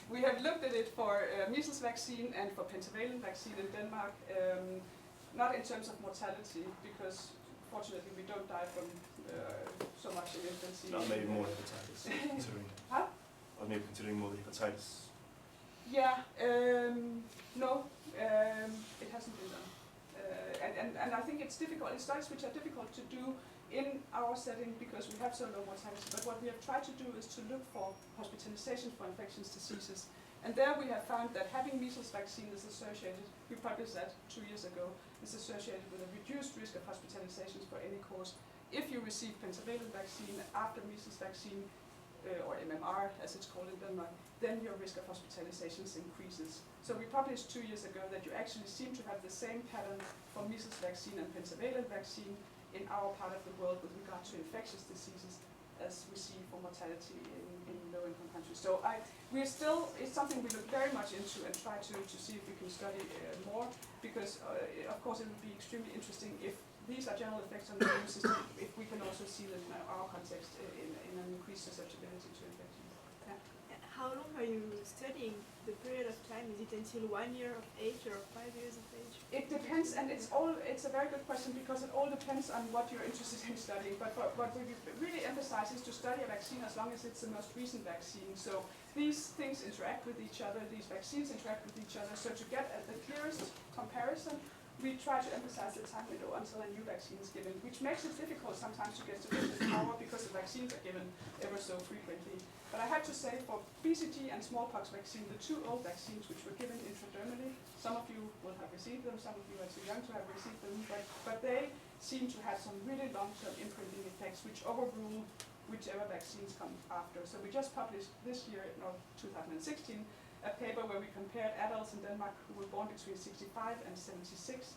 We have looked at it for measles vaccine and for pentavalent vaccine in Denmark, not in terms of mortality, because fortunately we don't die from so much in infancy. No, maybe more hepatitis. Considering. Huh? Or maybe considering more the hepatitis. Yeah, no, it hasn't been done. And I think it's difficult, it's studies which are difficult to do in our setting because we have so low mortality. But what we have tried to do is to look for hospitalization for infectious diseases. And there we have found that having measles vaccine is associated, we published that 2 years ago, is associated with a reduced risk of hospitalizations for any cause. If you receive pentavalent vaccine after measles vaccine, or MMR as it's called in Denmark, then your risk of hospitalizations increases. So we published 2 years ago that you actually seem to have the same pattern for measles vaccine and pentavalent vaccine in our part of the world with regard to infectious diseases as we see for mortality in low-income countries. So it's something we look very much into and try to see if we can study more, because of course it would be extremely interesting if these are general effects on the immune system, if we can also see them in our context in an increased susceptibility to infections. Yeah. How long are you studying the period of time? Is it until 1 year of age or 5 years of age? It depends, and it's a very good question because it all depends on what you're interested in studying. But what we really emphasize is to study a vaccine as long as it's the most recent vaccine. So these things interact with each other, these vaccines interact with each other. So to get at the clearest comparison, we try to emphasize the time window until a new vaccine is given, which makes it difficult sometimes to get sufficient power because the vaccines are given ever so frequently. But I have to say, for BCG and smallpox vaccine, the 2 old vaccines which were given intradermally, some of you will have received them, some of you are too young to have received them, but they seem to have some really long-term imprinting effects which overrule whichever vaccines come after. So we just published this year, 2016, a paper where we compared adults in Denmark who were born between 65 and 76,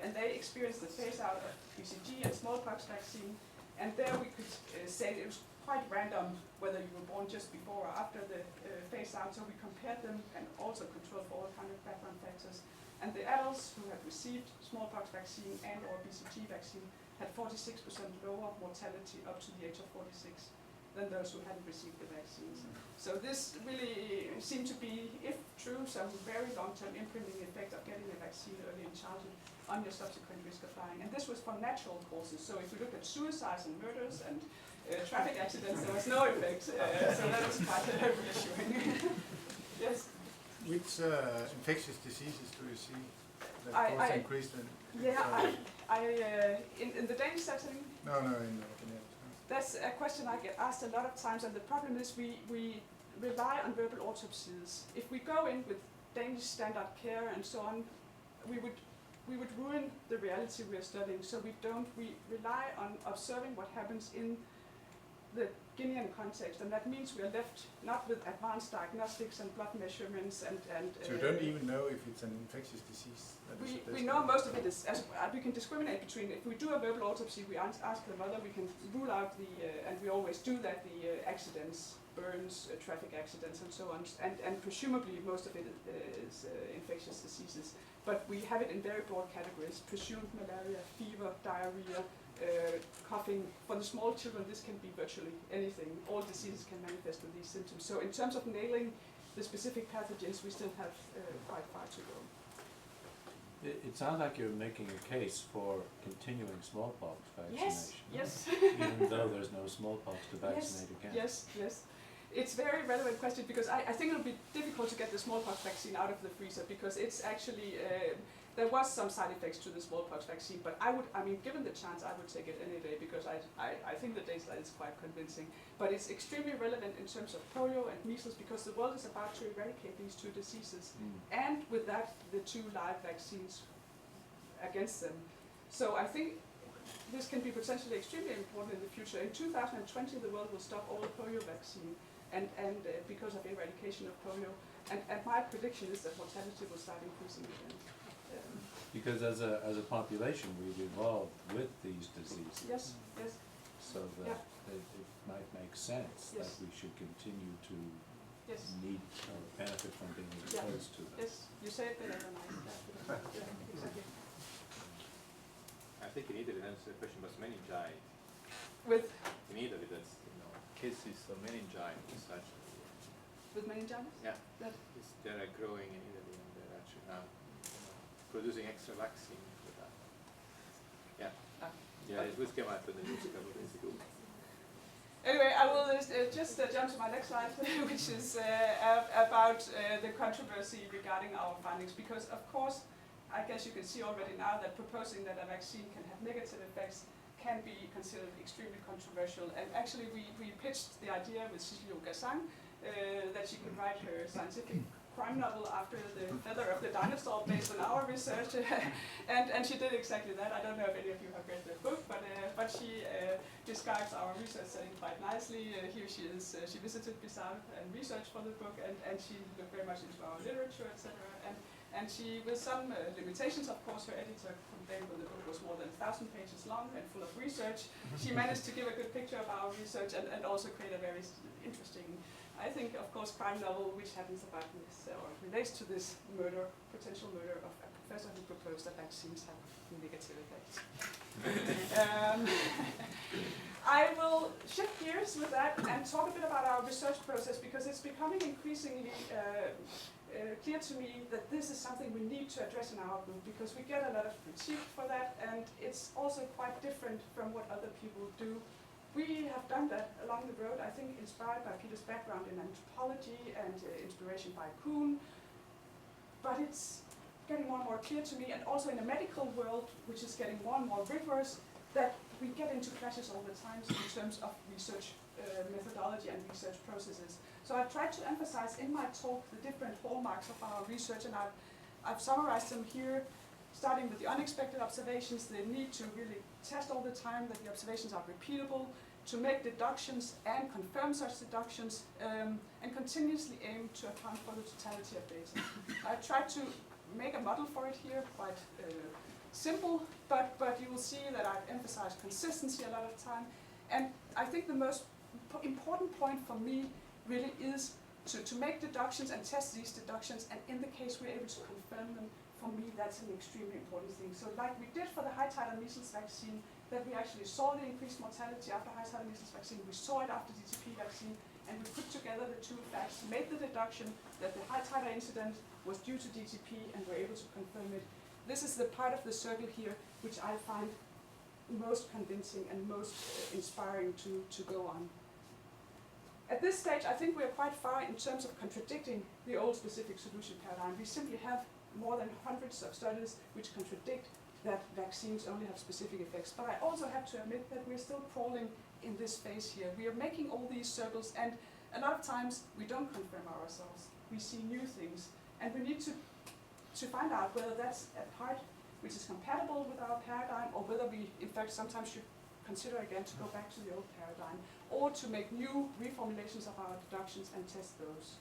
and they experienced the phase-out of BCG and smallpox vaccine, and there we could say it was quite random whether you were born just before or after the phase-out, so we compared them and also controlled for all kinds of background factors. And the adults who had received smallpox vaccine and or BCG vaccine had 46% lower mortality up to the age of 46 than those who hadn't received the vaccines. So this really seemed to be, if true, some very long-term imprinting effect of getting a vaccine early in childhood on your subsequent risk of dying. And this was for natural causes. So if we look at suicides and murders and traffic accidents, there was no effect. So that was quite reassuring. Yes? Which infectious diseases do you see that I cause increased? In the Danish setting, No, in the that's a question I get asked a lot of times, and the problem is we rely on verbal autopsies. If we go in with Danish standard care and so on, we would ruin the reality we are studying. So we rely on observing what happens in the Guinean context, and that means we are left not with advanced diagnostics and blood measurements and so you don't even know if it's an infectious disease? We know most of it is, we can discriminate between, if we do a verbal autopsy, we ask the mother, we can rule out and we always do that, the accidents, burns, traffic accidents and so on, and presumably most of it is infectious diseases. but we have it in very broad categories: presumed malaria, fever, diarrhea, coughing. For the small children, this can be virtually anything. All diseases can manifest with these symptoms. So in terms of nailing the specific pathogens, we still have quite far to go. It sounds like you're making a case for continuing smallpox vaccination. Yes. Even though there's no smallpox to vaccinate against. Yes. It's a very relevant question because I think it'll be difficult to get the smallpox vaccine out of the freezer because it's actually, there was some side effects to the smallpox vaccine, but I mean, given the chance, I would take it any day because I think the data is quite convincing. But it's extremely relevant in terms of polio and measles because the world is about to eradicate these two diseases. And with that, the two live vaccines against them. So I think this can be potentially extremely important in the future. In 2020, the world will stop all polio vaccine and because of eradication of polio. And my prediction is that mortality will start increasing again. Because as a population, we've evolved with these diseases. Yes. So that it might make sense that we should continue to need or benefit from being exposed to them. Yes, you say it better than I did. Yeah, exactly. I think in Italy that's the question was meningitis. With? In Italy that's, cases of meningitis actually. With meningitis? Yeah. They're growing in Italy and they're actually now producing extra vaccine for that. Yeah. Yeah, it was came out in the news a couple of days ago. Anyway, I will just jump to my next slide, which is about the controversy regarding our findings, because of course, I guess you can see already now that proposing that a vaccine can have negative effects can be considered extremely controversial. And actually, we pitched the idea with Cecilia Gasang that she could write her scientific crime novel after the feather of the dinosaur based on our research, and she did exactly that. I don't know if any of you have read the book, but she describes our research setting quite nicely. Here she is. She visited Bissau and researched for the book, and she looked very much into our literature, etc. And she, with some limitations, of course, her editor complained when the book was more than 1,000 pages long and full of research. She managed to give a good picture of our research and also create a very interesting, I think, of course, crime novel which happens about this or relates to this murder, potential murder of a professor who proposed that vaccines have negative effects. I will shift gears with that and talk a bit about our research process because it's becoming increasingly clear to me that this is something we need to address in our group because we get a lot of critique for that and it's also quite different from what other people do. We have done that along the road, I think inspired by Peter's background in anthropology and inspiration by Kuhn, but it's getting more and more clear to me, and also in the medical world, which is getting more and more rigorous, that we get into clashes all the time in terms of research methodology and research processes. So I've tried to emphasize in my talk the different hallmarks of our research, and I've summarized them here, starting with the unexpected observations, the need to really test all the time that the observations are repeatable, to make deductions and confirm such deductions, and continuously aim to account for the totality of data. I've tried to make a model for it here, quite simple, but you will see that I've emphasized consistency a lot of time. And I think the most important point for me really is to make deductions and test these deductions, and in the case we're able to confirm them, for me that's an extremely important thing. So like we did for the high-titer measles vaccine, that we actually saw the increased mortality after high-titer measles vaccine, we saw it after DTP vaccine, and we put together the two facts, made the deduction that the high-titer incident was due to DTP, and were able to confirm it. This is the part of the circle here which I find most convincing and most inspiring to go on. At this stage, I think we are quite far in terms of contradicting the old specific solution paradigm. We simply have more than hundreds of studies which contradict that vaccines only have specific effects. But I also have to admit that we're still crawling in this phase here. We are making all these circles, and a lot of times we don't confirm ourselves. We see new things, and we need to find out whether that's a part which is compatible with our paradigm, or whether we, in fact, sometimes should consider again to go back to the old paradigm, or to make new reformulations of our deductions and test those.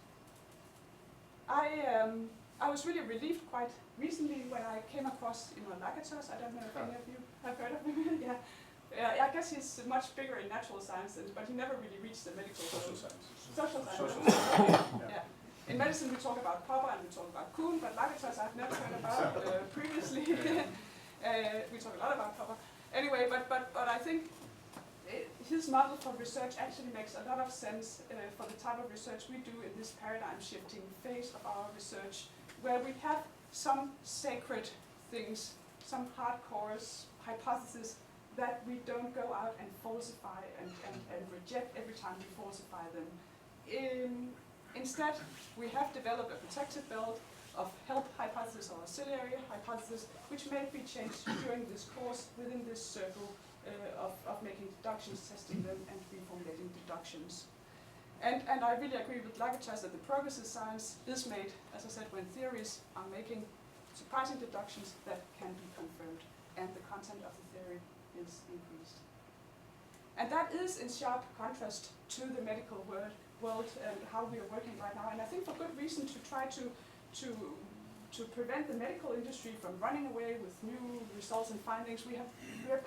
I was really relieved quite recently when I came across Lagatos. I don't know if any of you have heard of him. Yeah, I guess he's much bigger in natural sciences, but he never really reached the medical Social world. science. Social science. Social science. Yeah. In medicine we talk about Popper and we talk about Kuhn, but Lagatos I've never heard about previously. We talk a lot about Popper. Anyway, but I think his model for research actually makes a lot of sense for the type of research we do in this paradigm shifting phase of our research, where we have some sacred things, some hardcore hypotheses that we don't go out and falsify and reject every time we falsify them. Instead, we have developed a protective belt of help hypothesis or auxiliary hypothesis, which may be changed during this course within this circle of making deductions, testing them, and reformulating deductions. And I really agree with Lagatos that the progress of science is made, as I said, when theories are making surprising deductions that can be confirmed, and the content of the theory is increased. And that is in sharp contrast to the medical world and how we are working right now, and I think for good reason to try to prevent the medical industry from running away with new results and findings. We have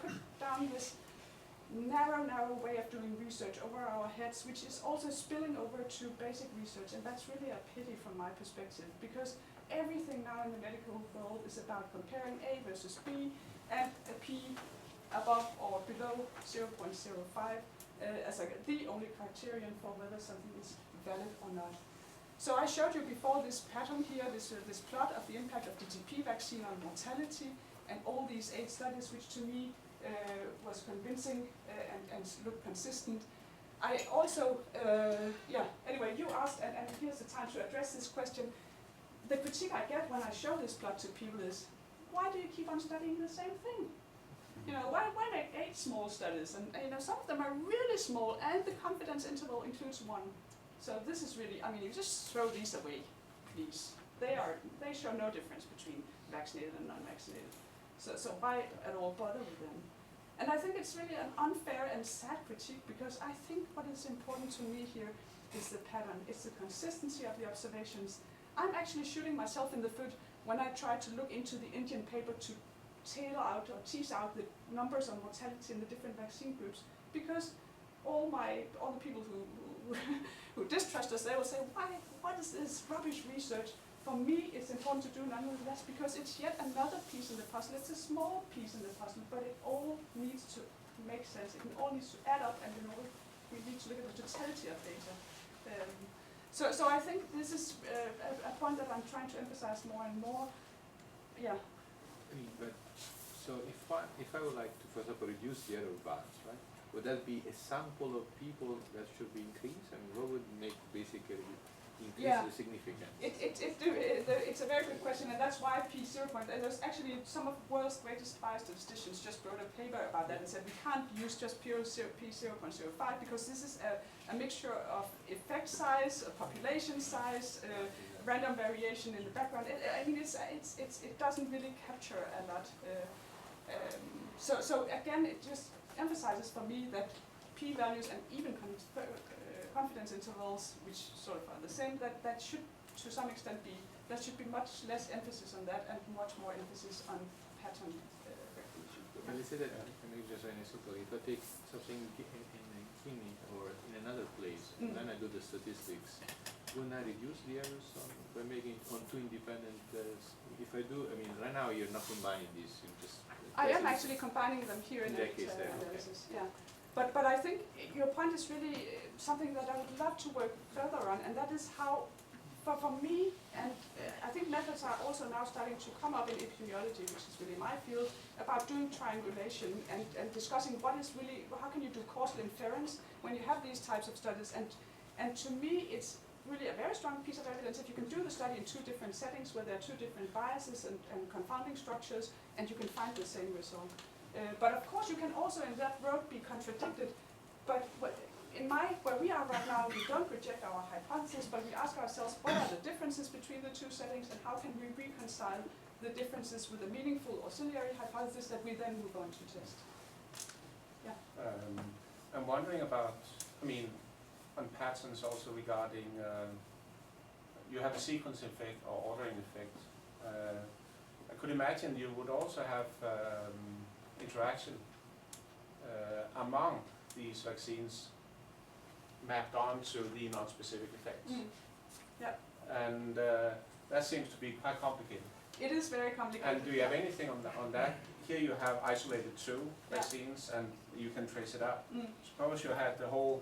put down this narrow way of doing research over our heads, which is also spilling over to basic research, and that's really a pity from my perspective, because everything now in the medical world is about comparing A versus B, and a P above or below 0.05 as the only criterion for whether something is valid or not. So I showed you before this pattern here, this plot of the impact of the TB vaccine on mortality, and all these 8 studies, which to me was convincing and looked consistent. I also, anyway, you asked, and here's the time to address this question. The critique I get when I show this plot to people is, why do you keep on studying the same thing? You know, why make 8 small studies? And you know, some of them are really small, and the confidence interval includes 1. So this is really, I mean, you just throw these away, please. They show no difference between vaccinated and non-vaccinated. So why at all bother with them? And I think it's really an unfair and sad critique, because I think what is important to me here is the pattern. It's the consistency of the observations. I'm actually shooting myself in the foot when I try to look into the Indian paper to tailor out or tease out the numbers on mortality in the different vaccine groups, because all the people who distrust us, they will say, what is this rubbish research? For me, it's important to do nonetheless, because it's yet another piece in the puzzle. It's a small piece in the puzzle, but it all needs to make sense. It all needs to add up, and we need to look at the totality of data. So I think this is a point that I'm trying to emphasize more and more. Yeah. But so if I would like to, for example, reduce the error bars, right? Would that be a sample of people that should be increased? I mean, what would make basically increase the significance? It's a very good question, and that's why P0. There's actually some of the world's greatest biostatisticians just wrote a paper about that and said we can't use just pure P0.05 because this is a mixture of effect size, population size, random variation in the background. I mean, it doesn't really capture a lot. So again, it just emphasizes for me that p-values and even confidence intervals, which sort of are the same, that should to some extent there should be much less emphasis on that and much more emphasis on pattern recognition. But let's say that, maybe just very simply, if I take something in kidney or in another place, and then I do the statistics, wouldn't I reduce the errors by making it on 2 independent, if I do, I mean, right now you're not combining these, you just... I am actually combining them here in the analysis, yeah. But I think your point is really something that I would love to work further on, and that is how, for me, and I think methods are also now starting to come up in epidemiology, which is really my field, about doing triangulation and discussing what is really, how can you do causal inference when you have these types of studies, and to me it's really a very strong piece of evidence if you can do the study in 2 different settings where there are 2 different biases and confounding structures, and you can find the same result. But of course you can also in that road be contradicted, but where we are right now, we don't reject our hypothesis, but we ask ourselves what are the differences between the 2 settings and how can we reconcile the differences with a meaningful auxiliary hypothesis that we then move on to test. Yeah. I'm wondering about, I mean, on patterns also regarding, you have a sequence effect or ordering effect. I could imagine you would also have interaction among these vaccines mapped onto the non-specific effects. Yeah. and that seems to be quite complicated. It is very complicated. And do you have anything on that? Here you have isolated 2 Yeah. vaccines, and you can trace it out. Mm. Suppose you had the whole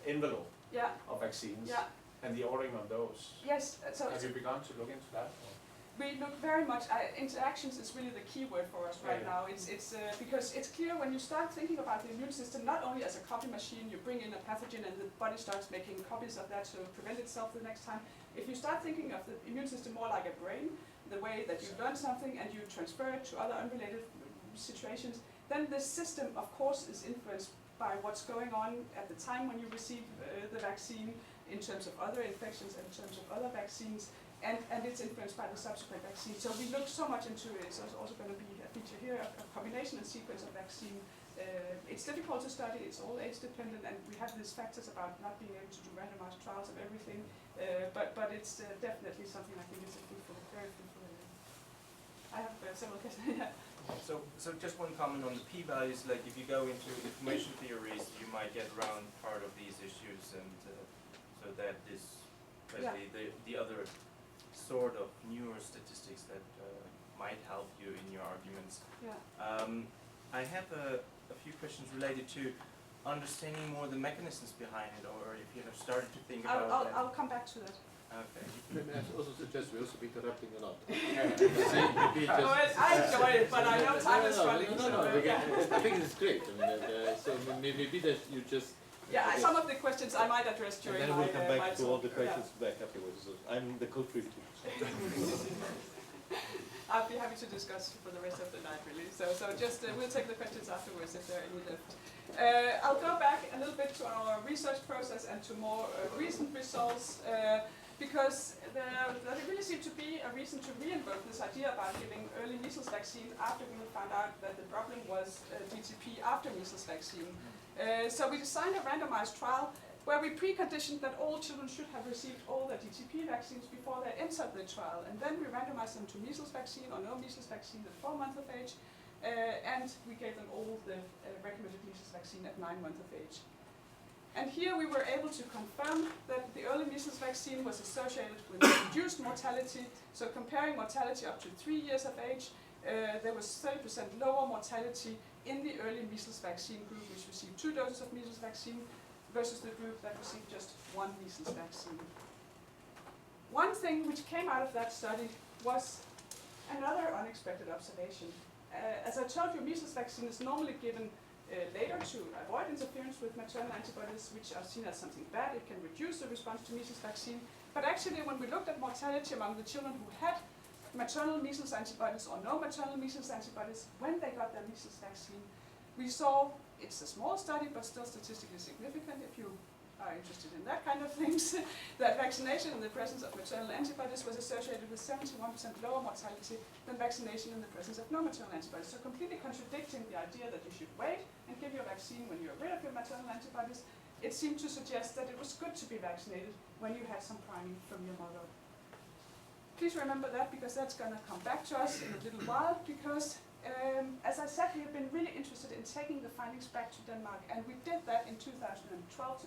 envelope Yeah, of vaccines yeah, and the ordering of those. yes. So Have you begun to look into that? we look very much. Interactions is really the key word for us right Yeah. now. It's because it's clear when you start thinking about the immune system, not only as a copy machine, you bring in a pathogen and the body starts making copies of that to prevent itself the next time. If you start thinking of the immune system more like a brain, the way that you learn something and you transfer it to other unrelated situations, then the system, of course, is influenced by what's going on at the time when you receive the vaccine, in terms of other infections and in terms of other vaccines, and it's influenced by the subsequent vaccine. So we look so much into it. So it's also going to be a feature here, a combination and sequence of vaccine. It's difficult to study, it's all age dependent, and we have these factors about not being able to do randomized trials of everything, but it's definitely something I think is a fruitful, very fruitful area. I have several questions. Yeah. So just one comment on the p-values, like if you go into information theories, you might get around part of these issues, and so that is basically the other sort of newer statistics that might help you in your arguments. Yeah. I have a few questions related to understanding more the mechanisms behind it, or if you have started to think about that. I'll come back to that. Okay. Maybe I also suggest we also be interrupting a lot. I enjoy it, but I know time is running. I think it's great. I mean, so maybe that you just. Yeah, some of the questions I might address during and then we'll come back to all the talk. questions back afterwards. So I'm the co-truth too. I'll be happy to discuss for the rest of the night, really. So just we'll take the questions afterwards if there are any left. I'll go back a little bit to our research process and to more recent results, because there really seemed to be a reason to re-invoke this idea about giving early measles vaccine after we found out that the problem was DTP after measles vaccine. So we designed a randomized trial where we preconditioned that all children should have received all the DTP vaccines before they entered the trial, and then we randomized them to measles vaccine or no measles vaccine at 4 months of age, and we gave them all the recommended measles vaccine at 9 months of age. And here we were able to confirm that the early measles vaccine was associated with reduced mortality. So comparing mortality up to 3 years of age, there was 30% lower mortality in the early measles vaccine group, which received 2 doses of measles vaccine, versus the group that received just 1 measles vaccine. One thing which came out of that study was another unexpected observation. As I told you, measles vaccine is normally given later to avoid interference with maternal antibodies, which are seen as something bad. It can reduce the response to measles vaccine. But actually, when we looked at mortality among the children who had maternal measles antibodies or no maternal measles antibodies when they got their measles vaccine, we saw, it's a small study, but still statistically significant if you are interested in that kind of things, that vaccination in the presence of maternal antibodies was associated with 71% lower mortality than vaccination in the presence of no maternal antibodies. So completely contradicting the idea that you should wait and give your vaccine when you're rid of your maternal antibodies, it seemed to suggest that it was good to be vaccinated when you had some priming from your mother. Please remember that, because that's going to come back to us in a little while, because as I said, we have been really interested in taking the findings back to Denmark, and we did that in 2012 to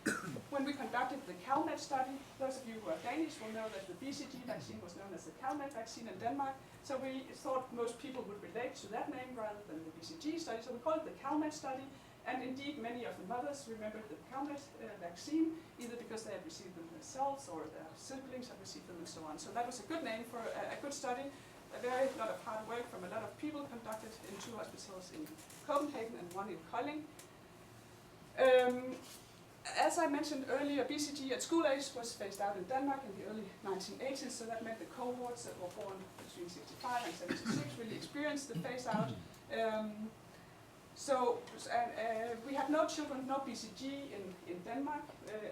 13 when we conducted the CalMed study. Those of you who are Danish will know that the BCG vaccine was known as the CalMed vaccine in Denmark, so we thought most people would relate to that name rather than the BCG study, so we called it the CalMed study, and indeed many of the mothers remembered the CalMed vaccine, either because they had received them themselves or their siblings had received them and so on. So that was a good name for a good study. A very lot of hard work from a lot of people conducted in 2 hospitals in Copenhagen and 1 in Kolding. As I mentioned earlier, BCG at school age was phased out in Denmark in the early 1980s, so that meant the cohorts that were born between 65 and 76 really experienced the phase out. We had no children, no BCG in Denmark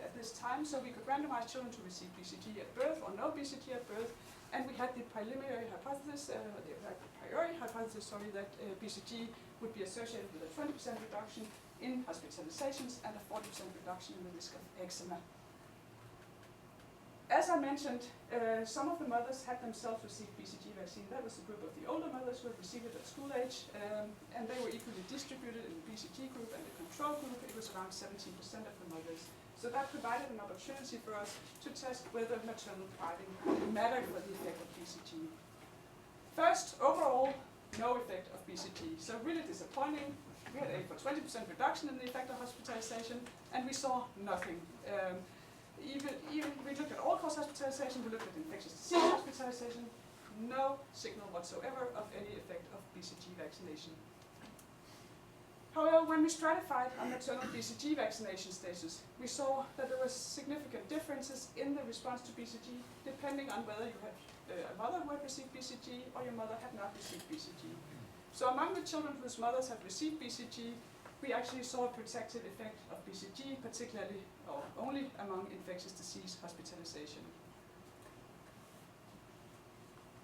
at this time, so we could randomize children to receive BCG at birth or no BCG at birth. And we had the preliminary hypothesis, that BCG would be associated with a 20% reduction in hospitalizations and a 40% reduction in the risk of eczema. as I mentioned, some of the mothers had themselves received BCG vaccine. That was the group of the older mothers who had received it at school age, and they were equally distributed in the BCG group and the control group. It was around 17% of the mothers. So that provided an opportunity for us to test whether maternal priming mattered for the effect of BCG. First, overall, no effect of BCG. So really disappointing. We had a 20% reduction in the effect of hospitalization, and we saw nothing. Even we looked at all-cause hospitalization, we looked at infectious disease hospitalization, no signal whatsoever of any effect of BCG vaccination. However, when we stratified on maternal BCG vaccination status, we saw that there were significant differences in the response to BCG, depending on whether you had a mother who had received BCG or your mother had not received BCG. So among the children whose mothers had received BCG, we actually saw a protective effect of BCG, particularly or only among infectious disease hospitalization.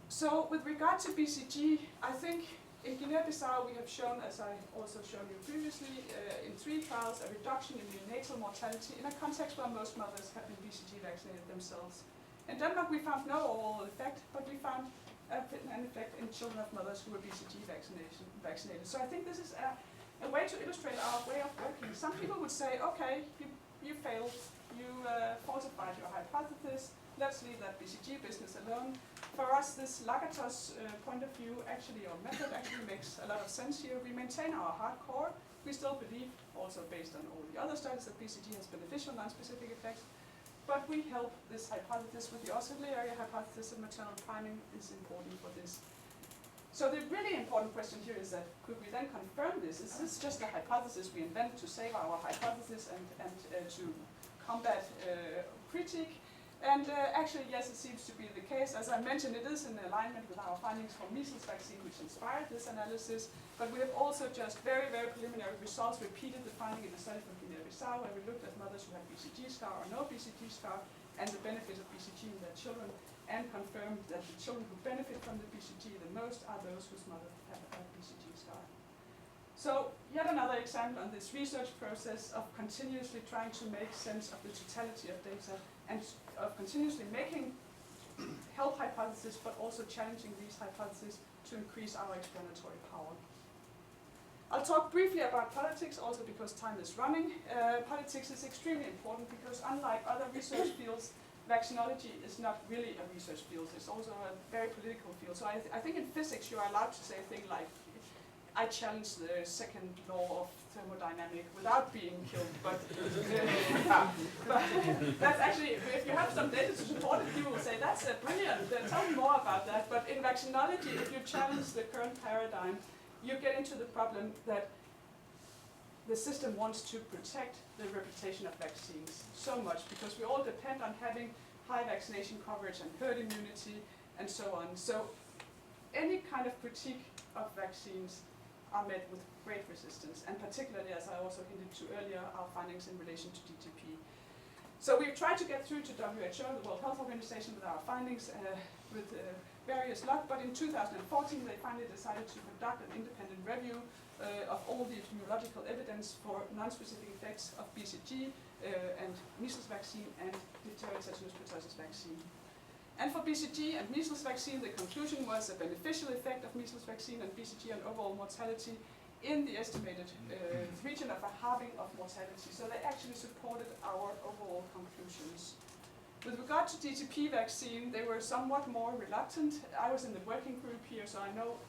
So with regard to BCG, I think in Guinea-Bissau we have shown, as I also showed you previously, in 3 trials, a reduction in neonatal mortality in a context where most mothers have been BCG vaccinated themselves. In Denmark we found no overall effect, but we found an effect in children of mothers who were BCG vaccinated. So I think this is a way to illustrate our way of working. Some people would say, okay, you failed, you falsified your hypothesis, let's leave that BCG business alone. For us, this Lagatos point of view actually, or method actually makes a lot of sense here. We maintain our hardcore. We still believe, also based on all the other studies, that BCG has beneficial non-specific effects. But we help this hypothesis with the auxiliary hypothesis that maternal priming is important for this. So the really important question here is that could we then confirm this? Is this just a hypothesis we invent to save our hypothesis and to combat critique? And actually, yes, it seems to be the case. As I mentioned, it is in alignment with our findings for measles vaccine, which inspired this analysis. But we have also just very, very preliminary results repeated the finding in the study from Guinea-Bissau, where we looked at mothers who had BCG scar or no BCG scar, and the benefit of BCG in their children, and confirmed that the children who benefit from the BCG the most are those whose mothers have a BCG scar. So yet another example on this research process of continuously trying to make sense of the totality of data and of continuously making help hypotheses, but also challenging these hypotheses to increase our explanatory power. I'll talk briefly about politics, also because time is running. Politics is extremely important because unlike other research fields, vaccinology is not really a research field. It's also a very political field. So I think in physics you are allowed to say a thing like, I challenge the second law of thermodynamics without being killed, but that's actually, if you have some data to support it, people will say, that's brilliant, tell me more about that. But in vaccinology, if you challenge the current paradigm, you get into the problem that the system wants to protect the reputation of vaccines so much because we all depend on having high vaccination coverage and herd immunity and so on. So any kind of critique of vaccines are met with great resistance, and particularly, as I also hinted to earlier, our findings in relation to DTP. So we've tried to get through to WHO, the World Health Organization, with our findings with various luck, but in 2014 they finally decided to conduct an independent review of all the epidemiological evidence for non-specific effects of BCG and measles vaccine and diphtheria tetanus pertussis vaccine. And for BCG and measles vaccine, the conclusion was a beneficial effect of measles vaccine and BCG on overall mortality in the estimated region of a halving of mortality. So they actually supported our overall conclusions. With regard to DTP vaccine, they were somewhat more reluctant. I was in the working group here, so I know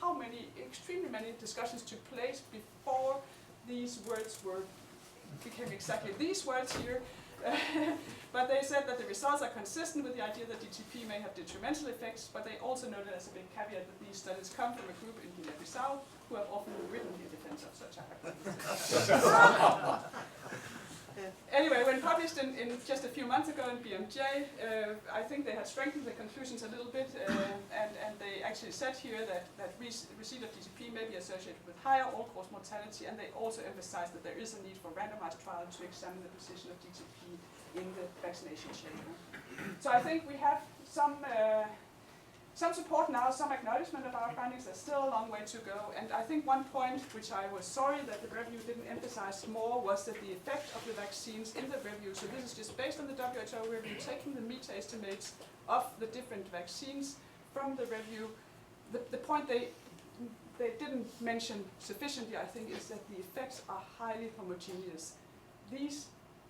how many, extremely many discussions took place before these words became exactly these words here. But they said that the results are consistent with the idea that DTP may have detrimental effects, but they also noted as a big caveat that these studies come from a group in Guinea-Bissau who have often written in defense of such a hypothesis. Anyway, when published in just a few months ago in BMJ, I think they had strengthened the conclusions a little bit, and they actually said here that receipt of DTP may be associated with higher all-cause mortality, and they also emphasized that there is a need for randomized trial to examine the position of DTP in the vaccination schedule. So I think we have some some support now, some acknowledgement of our findings. There's still a long way to go. And I think one point which I was sorry that the review didn't emphasize more was that the effect of the vaccines in the review, so this is just based on the WHO review, taking the meta-estimates of the different vaccines from the review. The point they didn't mention sufficiently, I think, is that the effects are highly homogeneous. These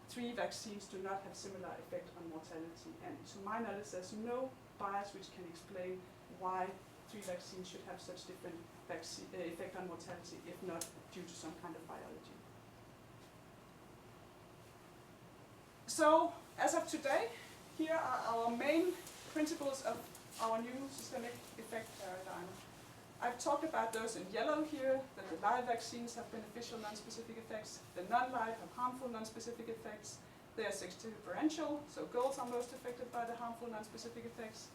3 vaccines do not have similar effect on mortality, and to my knowledge there's no bias which can explain why 3 vaccines should have such different effect on mortality, if not due to some kind of biology. So, as of today, here are our main principles of our new systemic effect paradigm. I've talked about those in yellow here, that the live vaccines have beneficial non-specific effects, the non-live have harmful non-specific effects. They are sex-differential, so girls are most affected by the harmful non-specific effects.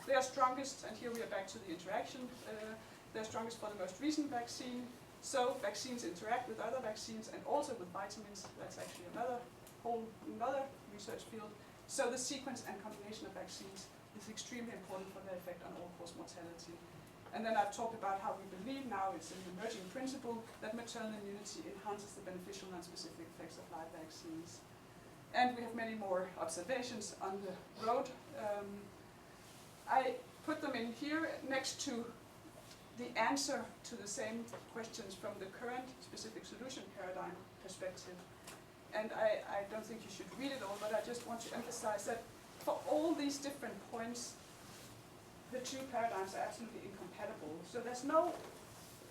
They are strongest, and here we are back to the interaction, they're strongest for the most recent vaccine. So vaccines interact with other vaccines and also with vitamins. That's actually another research field. So the sequence and combination of vaccines is extremely important for their effect on all-cause mortality. And then I've talked about how we believe now it's an emerging principle that maternal immunity enhances the beneficial non-specific effects of live vaccines. And we have many more observations on the road. I put them in here next to the answer to the same questions from the current specific solution paradigm perspective. And I don't think you should read it all, but I just want to emphasize that for all these different points, the 2 paradigms are absolutely incompatible. So there's no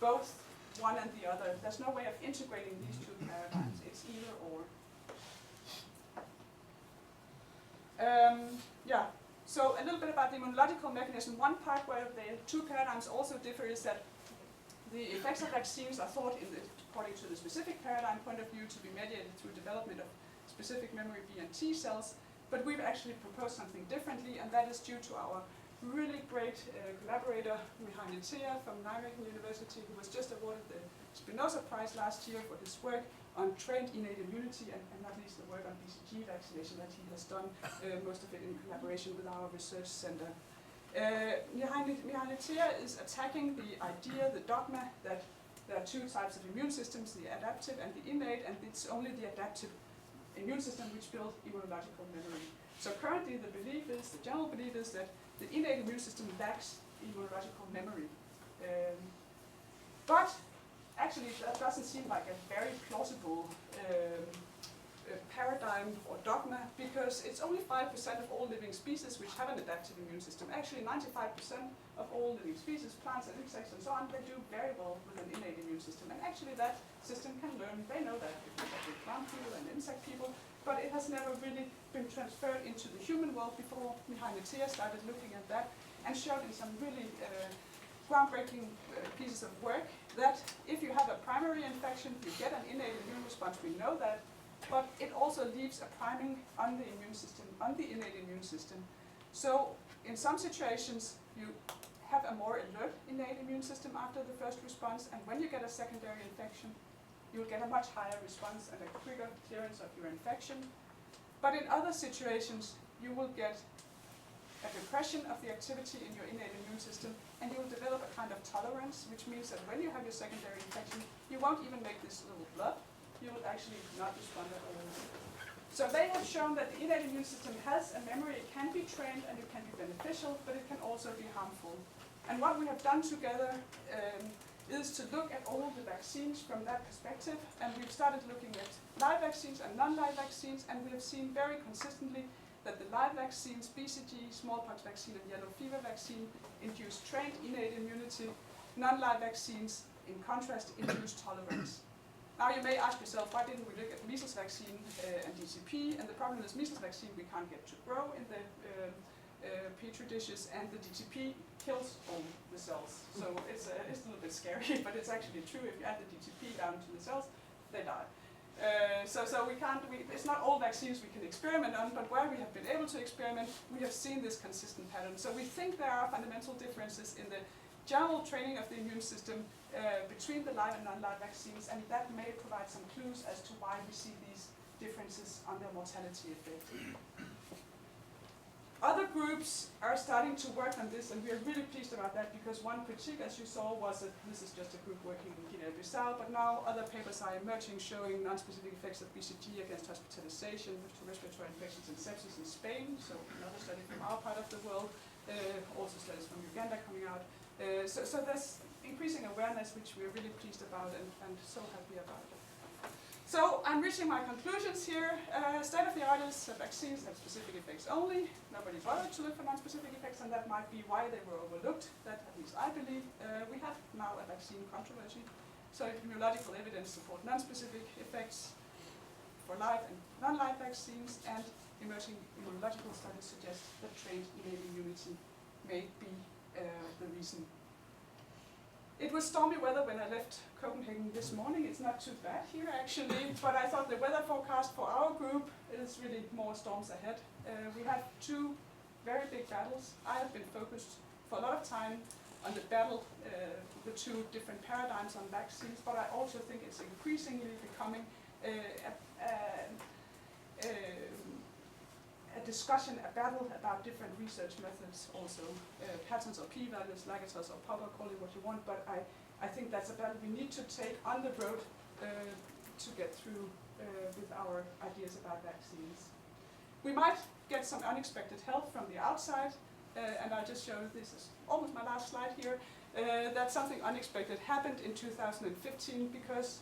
both one and the other. There's no way of integrating these 2 paradigms. It's either or. Yeah, so a little bit about the immunological mechanism. One part where the 2 paradigms also differ is that the effects of vaccines are thought, according to the specific paradigm point of view, to be mediated through development of specific memory B and T cells. But we've actually proposed something differently, and that is due to our really great collaborator, Christine Stabell from Nijmegen University, who was just awarded the Spinoza Prize last year for his work on trained innate immunity, and not least the work on BCG vaccination that he has done, most of it in collaboration with our research center. Christine Stabell is attacking the idea, the dogma, that there are 2 types of immune systems, the adaptive and the innate, and it's only the adaptive immune system which builds immunological memory. So currently the general belief is that the innate immune system lacks immunological memory. But actually that doesn't seem like a very plausible paradigm or dogma, because it's only 5% of all living species which have an adaptive immune system. Actually 95% of all living species, plants and insects and so on, they do very well with an innate immune system. And actually that system can learn. They know that if you look at plant people and insect people, but it has never really been transferred into the human world before Christine Stabell started looking at that and showed in some really groundbreaking pieces of work that if you have a primary infection, you get an innate immune response, we know that, but it also leaves a priming on the immune system, on the innate immune system. So in some situations, you have a more alert innate immune system after the first response, and when you get a secondary infection, you'll get a much higher response and a quicker clearance of your infection. But in other situations, you will get a depression of the activity in your innate immune system, and you will develop a kind of tolerance, which means that when you have your secondary infection, you won't even make this little blood. You will actually not respond at all. So they have shown that the innate immune system has a memory. It can be trained and it can be beneficial, but it can also be harmful. And what we have done together is to look at all the vaccines from that perspective, and we've started looking at live vaccines and non-live vaccines, and we have seen very consistently that the live vaccines, BCG, smallpox vaccine, and yellow fever vaccine, induce trained innate immunity. Non-live vaccines, in contrast, induce tolerance. Now you may ask yourself, why didn't we look at measles vaccine and DTP? And the problem is measles vaccine we can't get to grow in the petri dishes, and the DTP kills all the cells. So it's a little bit scary, but it's actually true. If you add the DTP down to the cells, they die. So it's not all vaccines we can experiment on, but where we have been able to experiment, we have seen this consistent pattern. So we think there are fundamental differences in the general training of the immune system between the live and non-live vaccines, and that may provide some clues as to why we see these differences on their mortality effect. Other groups are starting to work on this, and we are really pleased about that, because one critique, as you saw, was that this is just a group working in Guinea-Bissau, but now other papers are emerging showing non-specific effects of BCG against hospitalization to respiratory infections and sepsis in Spain, so another study from our part of the world, also studies from Uganda coming out. So there's increasing awareness, which we're really pleased about and so happy about. So I'm reaching my conclusions here. State of the art is vaccines have specific effects only. Nobody bothered to look for non-specific effects, and that might be why they were overlooked. That, at least I believe. We have now a vaccine controversy. So immunological evidence support non-specific effects for live and non-live vaccines, and emerging immunological studies suggest that trained innate immunity may be the reason. It was stormy weather when I left Copenhagen this morning. It's not too bad here actually, but I thought the weather forecast for our group is really more storms ahead. We have two very big battles. I have been focused for a lot of time on the battle, the two different paradigms on vaccines, but I also think it's increasingly becoming a discussion, a battle about different research methods also, patterns or p-values, Lagatos or Popper, call it what you want, but I think that's a battle we need to take on the road to get through with our ideas about vaccines. We might get some unexpected help from the outside, and I'll just show, this is almost my last slide here, that something unexpected happened in 2015 because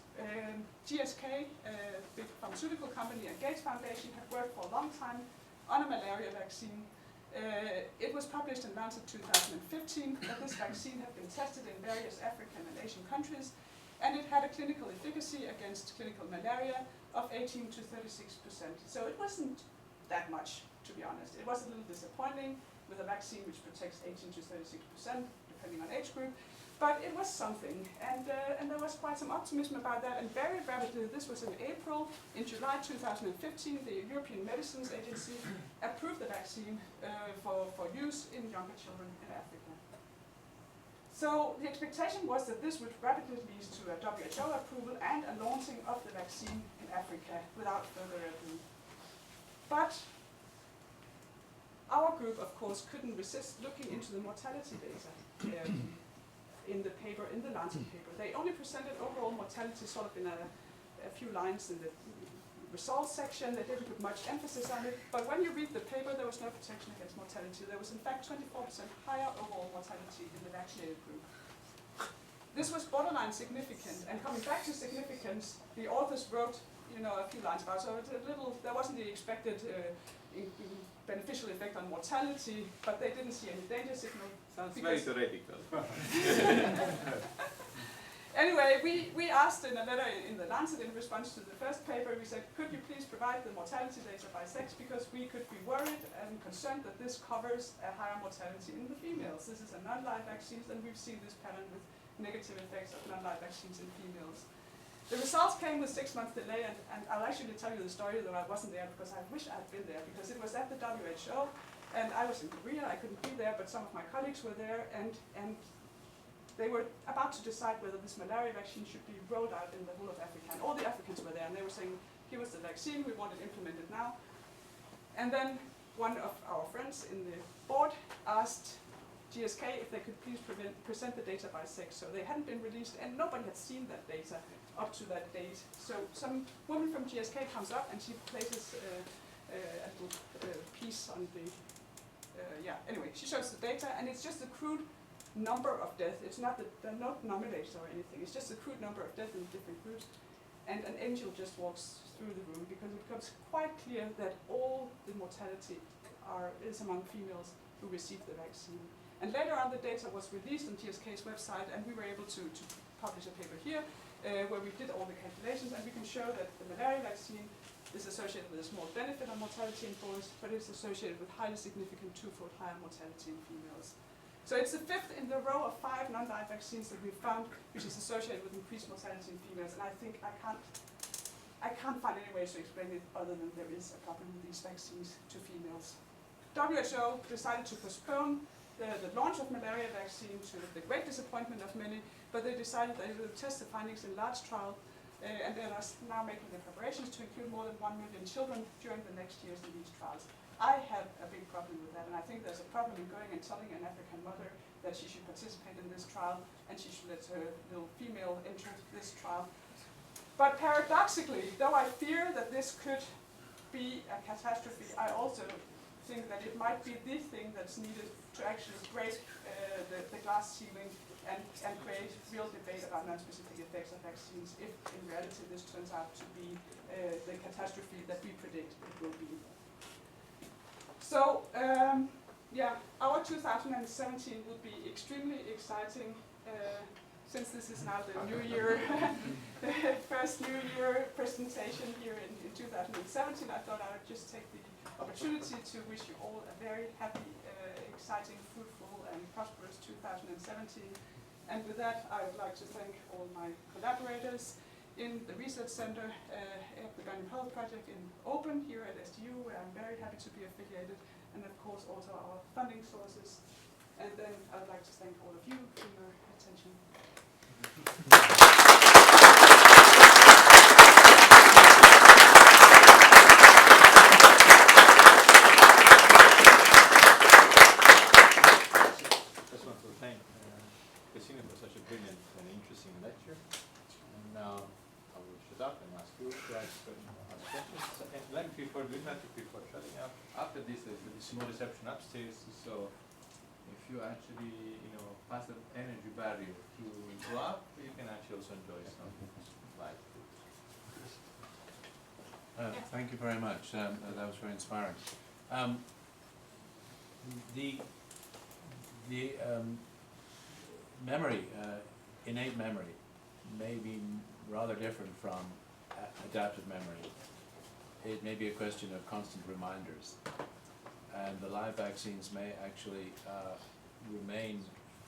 GSK, a big pharmaceutical company, and Gates Foundation have worked for a long time on a malaria vaccine. It was published in Lancet 2015 that this vaccine had been tested in various African and Asian countries, and it had a clinical efficacy against clinical malaria of 18 to 36%. So it wasn't that much, to be honest. It was a little disappointing with a vaccine which protects 18 to 36%, depending on age group, but it was something, and there was quite some optimism about that, and very rapidly, this was in April, in July 2015, the European Medicines Agency approved the vaccine for use in younger children in Africa. So the expectation was that this would rapidly lead to a WHO approval and a launching of the vaccine in Africa without further ado. But our group, of course, couldn't resist looking into the mortality data in the paper, in the Lancet paper. They only presented overall mortality sort of in a few lines in the results section. They didn't put much emphasis on it, but when you read the paper, there was no protection against mortality. There was in fact 24% higher overall mortality in the vaccinated group. This was borderline significant, and coming back to significance, the authors wrote, a few lines about it, so it's a little, there wasn't the expected beneficial effect on mortality, but they didn't see any danger signal. Sounds very theoretical. Anyway, we asked in a letter in the Lancet in response to the first paper, we said, could you please provide the mortality data by sex, because we could be worried and concerned that this covers a higher mortality in the females. This is a non-live vaccines, and we've seen this pattern with negative effects of non-live vaccines in females. The results came with 6 months delay, and I'll actually tell you the story, though I wasn't there, because I wish I'd been there, because it was at the WHO, and I was in Korea, I couldn't be there, but some of my colleagues were there, and they were about to decide whether this malaria vaccine should be rolled out in the whole of Africa, and all the Africans were there, and they were saying, here was the vaccine, we want it implemented now. And then one of our friends in the board asked GSK if they could please present the data by sex, so they hadn't been released, and nobody had seen that data up to that date. So some woman from GSK comes up and she places a little piece on the, anyway, she shows the data, and it's just a crude number of deaths. It's not that they're not nominated or anything, it's just a crude number of deaths in different groups. And an angel just walks through the room, because it becomes quite clear that all the mortality is among females who received the vaccine. And later on, the data was released on GSK's website, and we were able to publish a paper here where we did all the calculations, and we can show that the malaria vaccine is associated with a small benefit on mortality in boys, but it's associated with highly significant twofold higher mortality in females. So it's the fifth in the row of 5 non-live vaccines that we've found, which is associated with increased mortality in females, and I think I can't find any ways to explain it other than there is a problem with these vaccines to females. WHO decided to postpone the launch of malaria vaccine, to the great disappointment of many, but they decided they will test the findings in large trial, and they are now making the preparations to include more than 1 million children during the next years in these trials. I have a big problem with that, and I think there's a problem in going and telling an African mother that she should participate in this trial and she should let her little female enter this trial. But paradoxically, though I fear that this could be a catastrophe, I also think that it might be the thing that's needed to actually break the glass ceiling and create real debate about non-specific effects of vaccines if in reality this turns out to be the catastrophe that we predict it will be. So, yeah, our 2017 will be extremely exciting since this is now the New Year, first New Year presentation here in 2017. I thought I would just take the opportunity to wish you all a very happy, exciting, fruitful and prosperous 2017. And with that, I would like to thank all my collaborators in the Research Center at the Gun Health Project in Open here at SDU, where I'm very happy to be affiliated, and of course also our funding sources. And then I would like to thank all of you for your attention. Just want to thank Christine for such a brilliant and interesting lecture. And now I will shut up and ask you to ask questions. And let me before doing that, before shutting up, after this there's a small reception upstairs, so if you actually, pass the energy barrier to go up, you can actually also enjoy some light food. Thank you very much. That was very inspiring. The memory, innate memory, may be rather different from adaptive memory. It may be a question of constant reminders, and the live vaccines may actually remain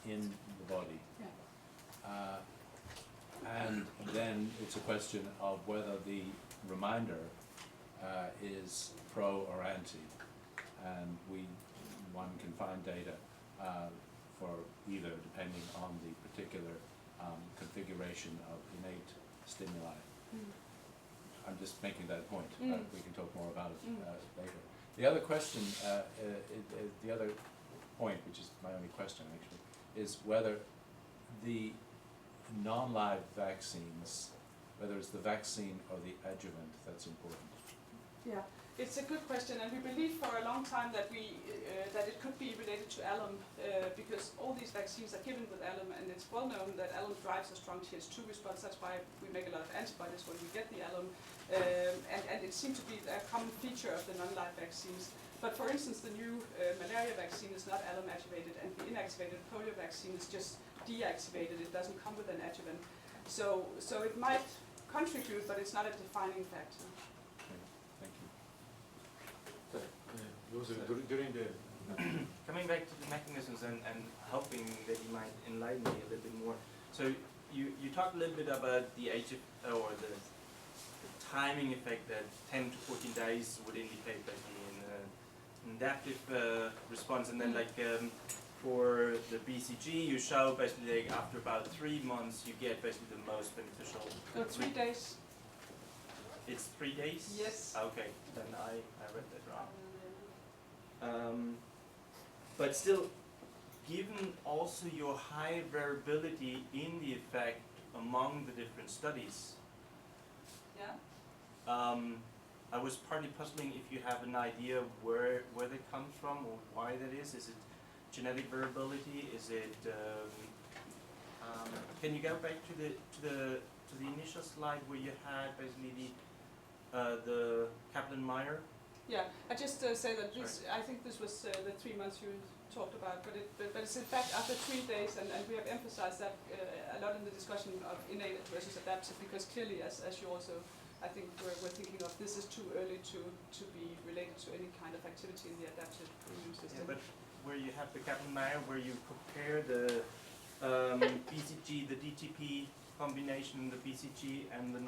in the body. Yeah. And then it's a question of whether the reminder is pro or anti, and one can find data for either, depending on the particular configuration of innate stimuli. I'm just making that point. We can talk more about it later. The other question, the other point, which is my only question actually, is whether the non-live vaccines, whether it's the vaccine or the adjuvant that's important. Yeah, it's a good question, and we believe for a long time that that it could be related to alum, because all these vaccines are given with alum, and it's well known that alum drives a strong Th2 response. That's why we make a lot of antibodies when we get the alum, and it seems to be a common feature of the non-live vaccines. But for instance, the new malaria vaccine is not alum activated, and the inactivated polio vaccine is just deactivated. It doesn't come with an adjuvant, so it might contribute, but it's not a defining factor. During the Coming back to the mechanisms and hoping that you might enlighten me a little bit more. So you talked a little bit about the the timing effect that 10 to 14 days would indicate basically an adaptive response, and then for the BCG you show basically after about 3 months you get basically the most beneficial. No, 3 days. It's 3 days? Yes. Okay, then I read that wrong. But still, given also your high variability in the effect among the different studies, I was partly puzzling if you have an idea where that comes from or why that is. Is it genetic variability? Is it? Can you go back to the initial slide where you had basically the Kaplan-Meier? Yeah, I just say that this, I think this was the 3 months you talked about, but it's in fact after 3 days, and we have emphasized that a lot in the discussion of innate versus adaptive, because clearly, as you also, I think we're thinking of, this is too early to be related to any kind of activity in the adaptive immune system. Yeah, but where you have the Kaplan-Meier, where you compare the BCG, the DTP combination, the BCG and the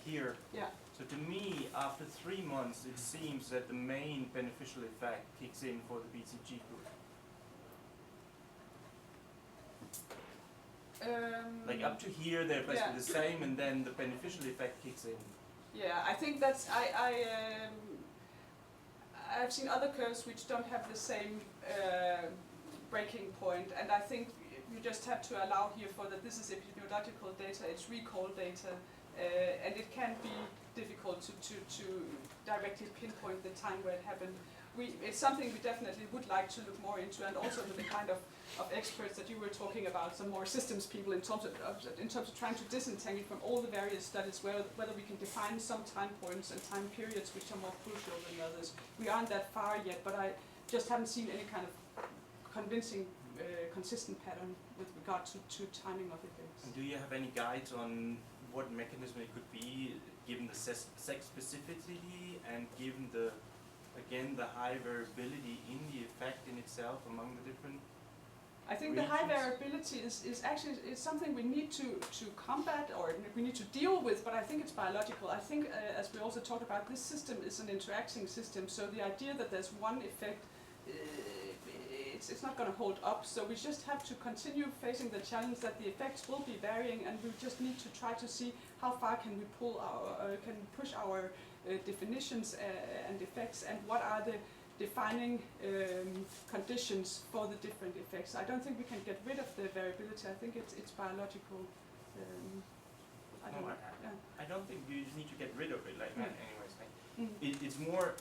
here. Yeah. So to me, after 3 months, it seems that the main beneficial effect kicks in for the BCG group. Like up to here, they're basically the same, and then the beneficial effect kicks in. Yeah, I think that's I've seen other curves which don't have the same breaking point, and I think you just have to allow here for that this is epidemiological data, it's recall data, and it can be difficult to directly pinpoint the time where it happened. It's something we definitely would like to look more into, and also with the kind of experts that you were talking about, some more systems people in terms of trying to disentangle from all the various studies, whether we can define some time points and time periods which are more crucial than others. We aren't that far yet, but I just haven't seen any kind of convincing, consistent pattern with regard to timing of effects. And do you have any guides on what mechanism it could be, given the sex specificity and given the high variability in the effect in itself among the different I think the high variability is actually something we need to combat, or we need to deal with, but I think it's biological. I think, as we also talked about, this system is an interacting system, so the idea that there's one effect, it's not going to hold up, so we just have to continue facing the challenge that the effects will be varying, and we just need to try to see how far can we push our definitions and effects, and what are the defining conditions for the different effects. I don't think we can get rid of the variability. I think it's biological. I don't think you need to get rid of it. Anyways, it's more.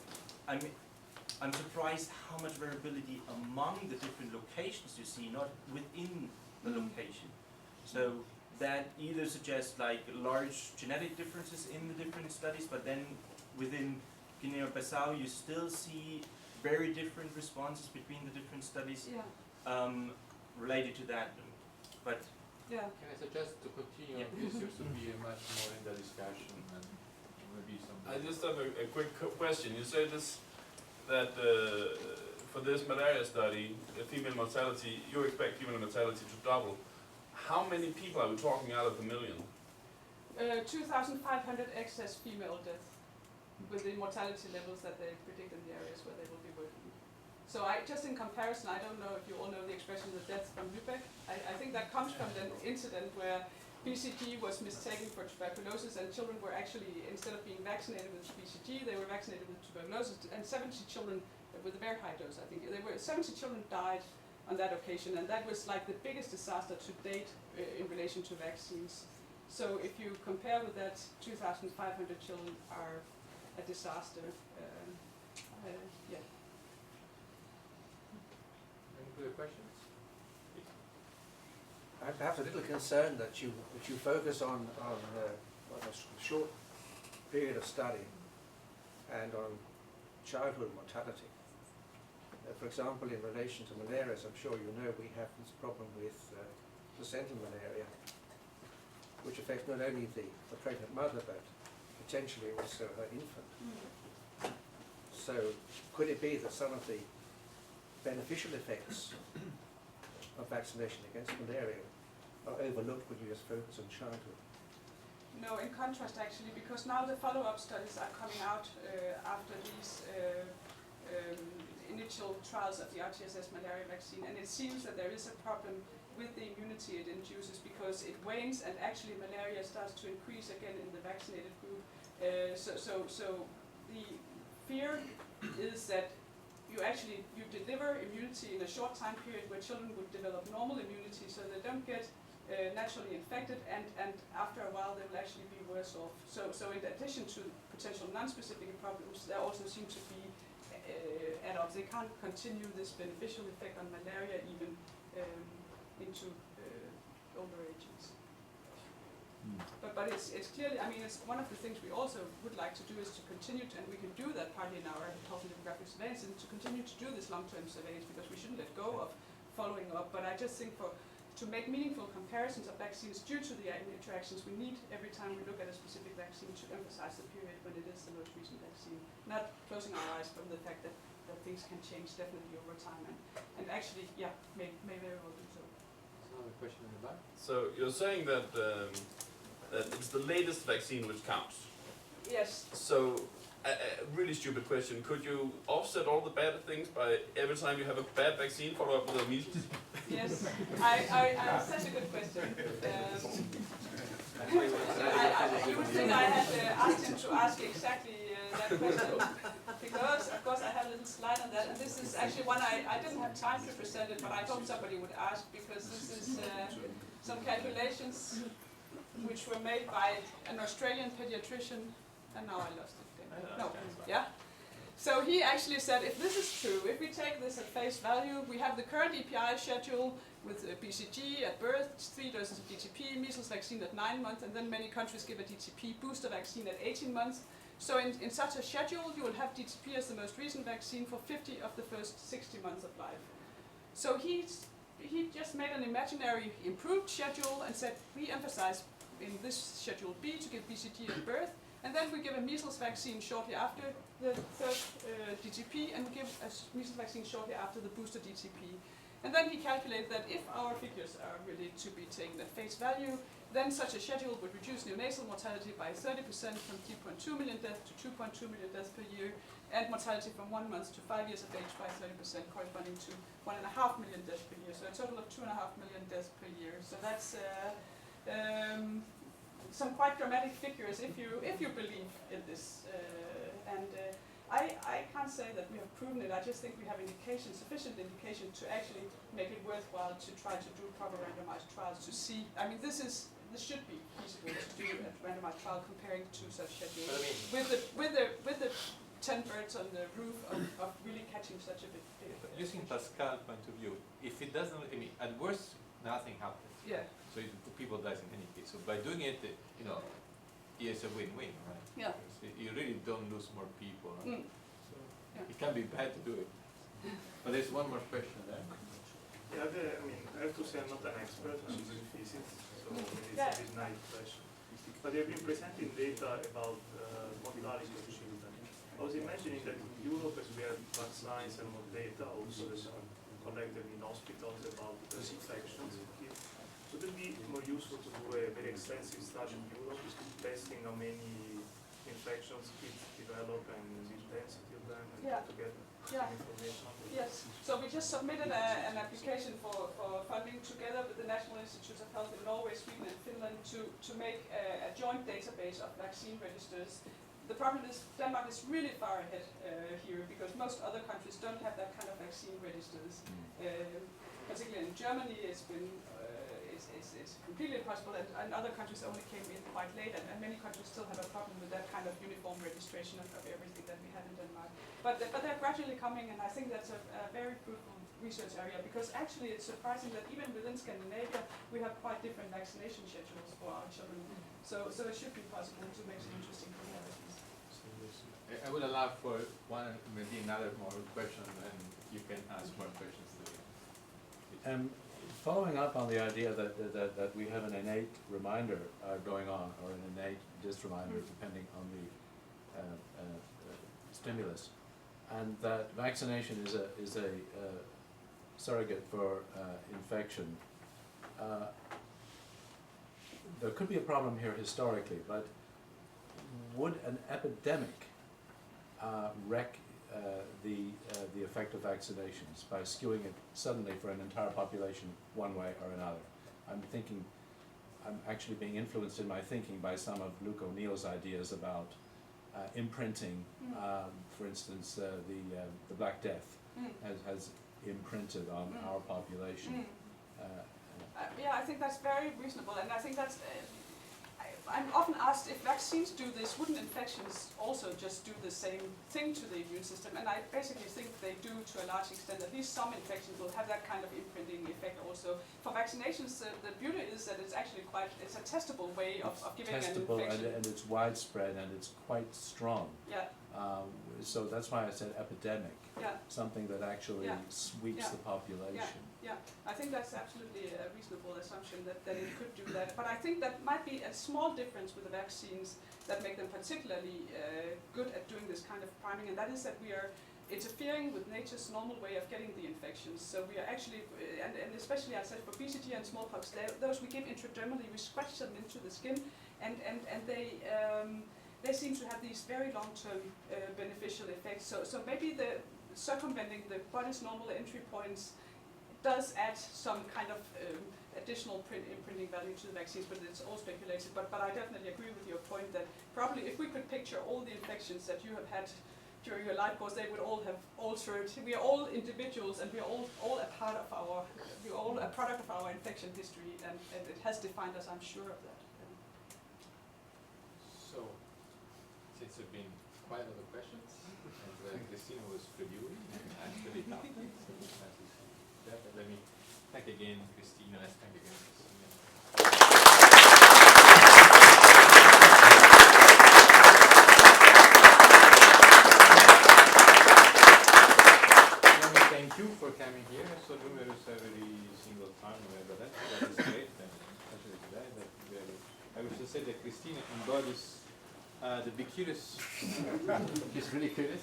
I'm surprised how much variability among the different locations you see, not within the location. So that either suggests large genetic differences in the different studies, but then within Guinea-Bissau you still see very different responses between the different studies related to that. But can I suggest to continue? This seems to be much more in the discussion, and maybe some. I just have a quick question. You say this that for this malaria study, the female mortality, you expect female mortality to double. How many people are we talking out of the million? 2,500 excess female deaths with the mortality levels that they predict in the areas where they will be working. So just in comparison, I don't know if you all know the expression the death from Lübeck. I think that comes from an incident where BCG was mistaken for tuberculosis, and children were actually, instead of being vaccinated with BCG, they were vaccinated with tuberculosis, and 70 children with a very high dose, I think. 70 children died on that occasion, and that was like the biggest disaster to date in relation to vaccines. So if you compare with that, 2,500 children are a disaster. Any further questions? I'm perhaps a little concerned that you focus on a short period of study and on childhood mortality. For example, in relation to malaria, as I'm sure you know, we have this problem with placental malaria, which affects not only the pregnant mother, but potentially also her infant. So could it be that some of the beneficial effects of vaccination against malaria are overlooked when you just focus on childhood? No, in contrast actually, because now the follow-up studies are coming out after these initial trials of the RTSS malaria vaccine, and it seems that there is a problem with the immunity it induces, because it wanes and actually malaria starts to increase again in the vaccinated group. So the fear is that you deliver immunity in a short time period where children would develop normal immunity, so they don't get naturally infected, and after a while they will actually be worse off. So in addition to potential non-specific problems, there also seem to be add-ons. They can't continue this beneficial effect on malaria even into older ages. But it's clearly, it's one of the things we also would like to do is to continue to, and we can do that partly in our health and demographic surveillance, and to continue to do this long-term surveillance, because we shouldn't let go of following up. But I just think to make meaningful comparisons of vaccines due to the interactions, we need every time we look at a specific vaccine to emphasize the period when it is the most recent vaccine, not closing our eyes from the fact that things can change definitely over time, and actually, may very well do so. Another question in the back. So you're saying that it's the latest vaccine which counts? Yes. So, a really stupid question. Could you offset all the bad things by every time you have a bad vaccine, follow up with a measles? Yes, such a good question. You would think I had asked him to ask exactly that question, because of course I have a little slide on that, and this is actually one I didn't have time to present it, but I thought somebody would ask, because this is some calculations which were made by an Australian pediatrician, and now I lost it again. No, yeah. So he actually said, if this is true, if we take this at face value, we have the current EPI schedule with BCG at birth, 3 doses of DTP, measles vaccine at 9 months, and then many countries give a DTP booster vaccine at 18 months. So in such a schedule, you will have DTP as the most recent vaccine for 50 of the first 60 months of life. So he just made an imaginary improved schedule and said, we emphasize in this schedule B to give BCG at birth, and then we give a measles vaccine shortly after the third DTP, and we give a measles vaccine shortly after the booster DTP. And then he calculated that if our figures are really to be taken at face value, then such a schedule would reduce neonatal mortality by 30% from 3.2 million deaths to 2.2 million deaths per year, and mortality from 1 month to 5 years of age by 30%, corresponding to 1.5 million deaths per year. So a total of 2.5 million deaths per year. So that's some quite dramatic figures if you believe in this. I can't say that we have proven it. I just think we have sufficient indication to actually make it worthwhile to try to do proper randomized trials to see. I mean, this should be feasible to do a randomized trial comparing two such schedules with the 10 birds on the roof of really catching such a big. Using Pascal's point of view, if it doesn't, I mean, at worst, nothing happens. Yeah. So people dies in any case. So by doing it, it's a win-win, right? Yeah. You really don't lose more people. Right? So yeah. It can be bad to do it. But there's one more question there. Yeah, I have to say I'm not an expert on physics, so maybe it's a bit naive question. But you've been presenting data about mortality of children. I was imagining that in Europe, as we have vaccines and more data, also there's collected in hospitals about infections in kids. So it would be more useful to do a very extensive study in Europe, testing how many infections kids develop and the intensity of them, and to get information on them. Yes. So we just submitted an application for funding together with the National Institutes of Health in Norway, Sweden, and Finland to make a joint database of vaccine registers. The problem is Denmark is really far ahead here, because most other countries don't have that kind of vaccine registers. Particularly in Germany, it's been it's completely impossible, and other countries only came in quite late, and many countries still have a problem with that kind of uniform registration of everything that we have in Denmark. But they're gradually coming, and I think that's a very fruitful research area, because actually it's surprising that even within Scandinavia we have quite different vaccination schedules for our children. So it should be possible to make some interesting comparisons. I would allow for one, maybe another more question, and you can ask more questions later. Following up on the idea that we have an innate reminder going on, or an innate disreminder, depending on the stimulus, and that vaccination is a surrogate for infection. There could be a problem here historically, but would an epidemic wreck the effect of vaccinations by skewing it suddenly for an entire population one way or another? I'm actually being influenced in my thinking by some of Luke O'Neill's ideas about imprinting. For instance, the Black Death has imprinted on our population. Yeah, I think that's very reasonable, and I think that's. I'm often asked, if vaccines do this, wouldn't infections also just do the same thing to the immune system? And I basically think they do to a large extent. At least some infections will have that kind of imprinting effect also. For vaccinations, the beauty is that it's actually it's a testable way of giving an infection. And it's widespread and it's quite strong. Yeah. So that's why I said epidemic. Yeah. Something that actually sweeps the population. Yeah, I think that's absolutely a reasonable assumption that it could do that. But I think that might be a small difference with the vaccines that make them particularly good at doing this kind of priming, and that is that we are interfering with nature's normal way of getting the infections. So we are actually, and especially I said for BCG and smallpox, those we give intradermally, we scratch them into the skin, and they seem to have these very long-term beneficial effects. So maybe the circumventing the body's normal entry points does add some kind of additional imprinting value to the vaccines, but it's all speculated. But I definitely agree with your point that probably if we could picture all the infections that you have had during your life course, they would all have altered. We are all individuals, and we are all a part of our, we are all a product of our infection history, and it has defined us. I'm sure of that. So, since there have been quite a lot of questions, and Christina was reviewing and actually helped me, so as you see that, let me thank again Christina. Let's thank again Christina. Thank you for coming here so numerous every single time, whenever that is great, and especially today. I wish to say that Christina embodies the be curious. She's really curious,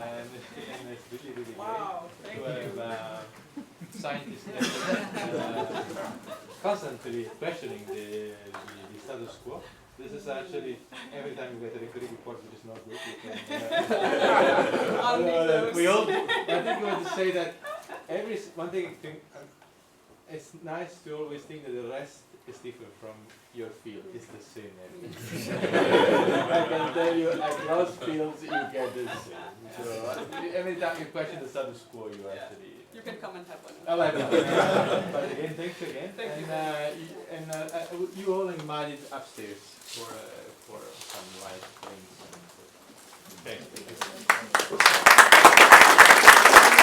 and it's really, really great to have scientists constantly questioning the status quo. This is actually, every time we get a recurring report which is not good, we all, I think we want to say that one thing, it's nice to always think that the rest is different from your field. It's the same everything. I can tell you, across fields you get the same. So every time you question the status quo, you actually... You can come and have one. I'll have one. But again, thanks again. Thank you. You all invited upstairs for some light drinks. And, thank you.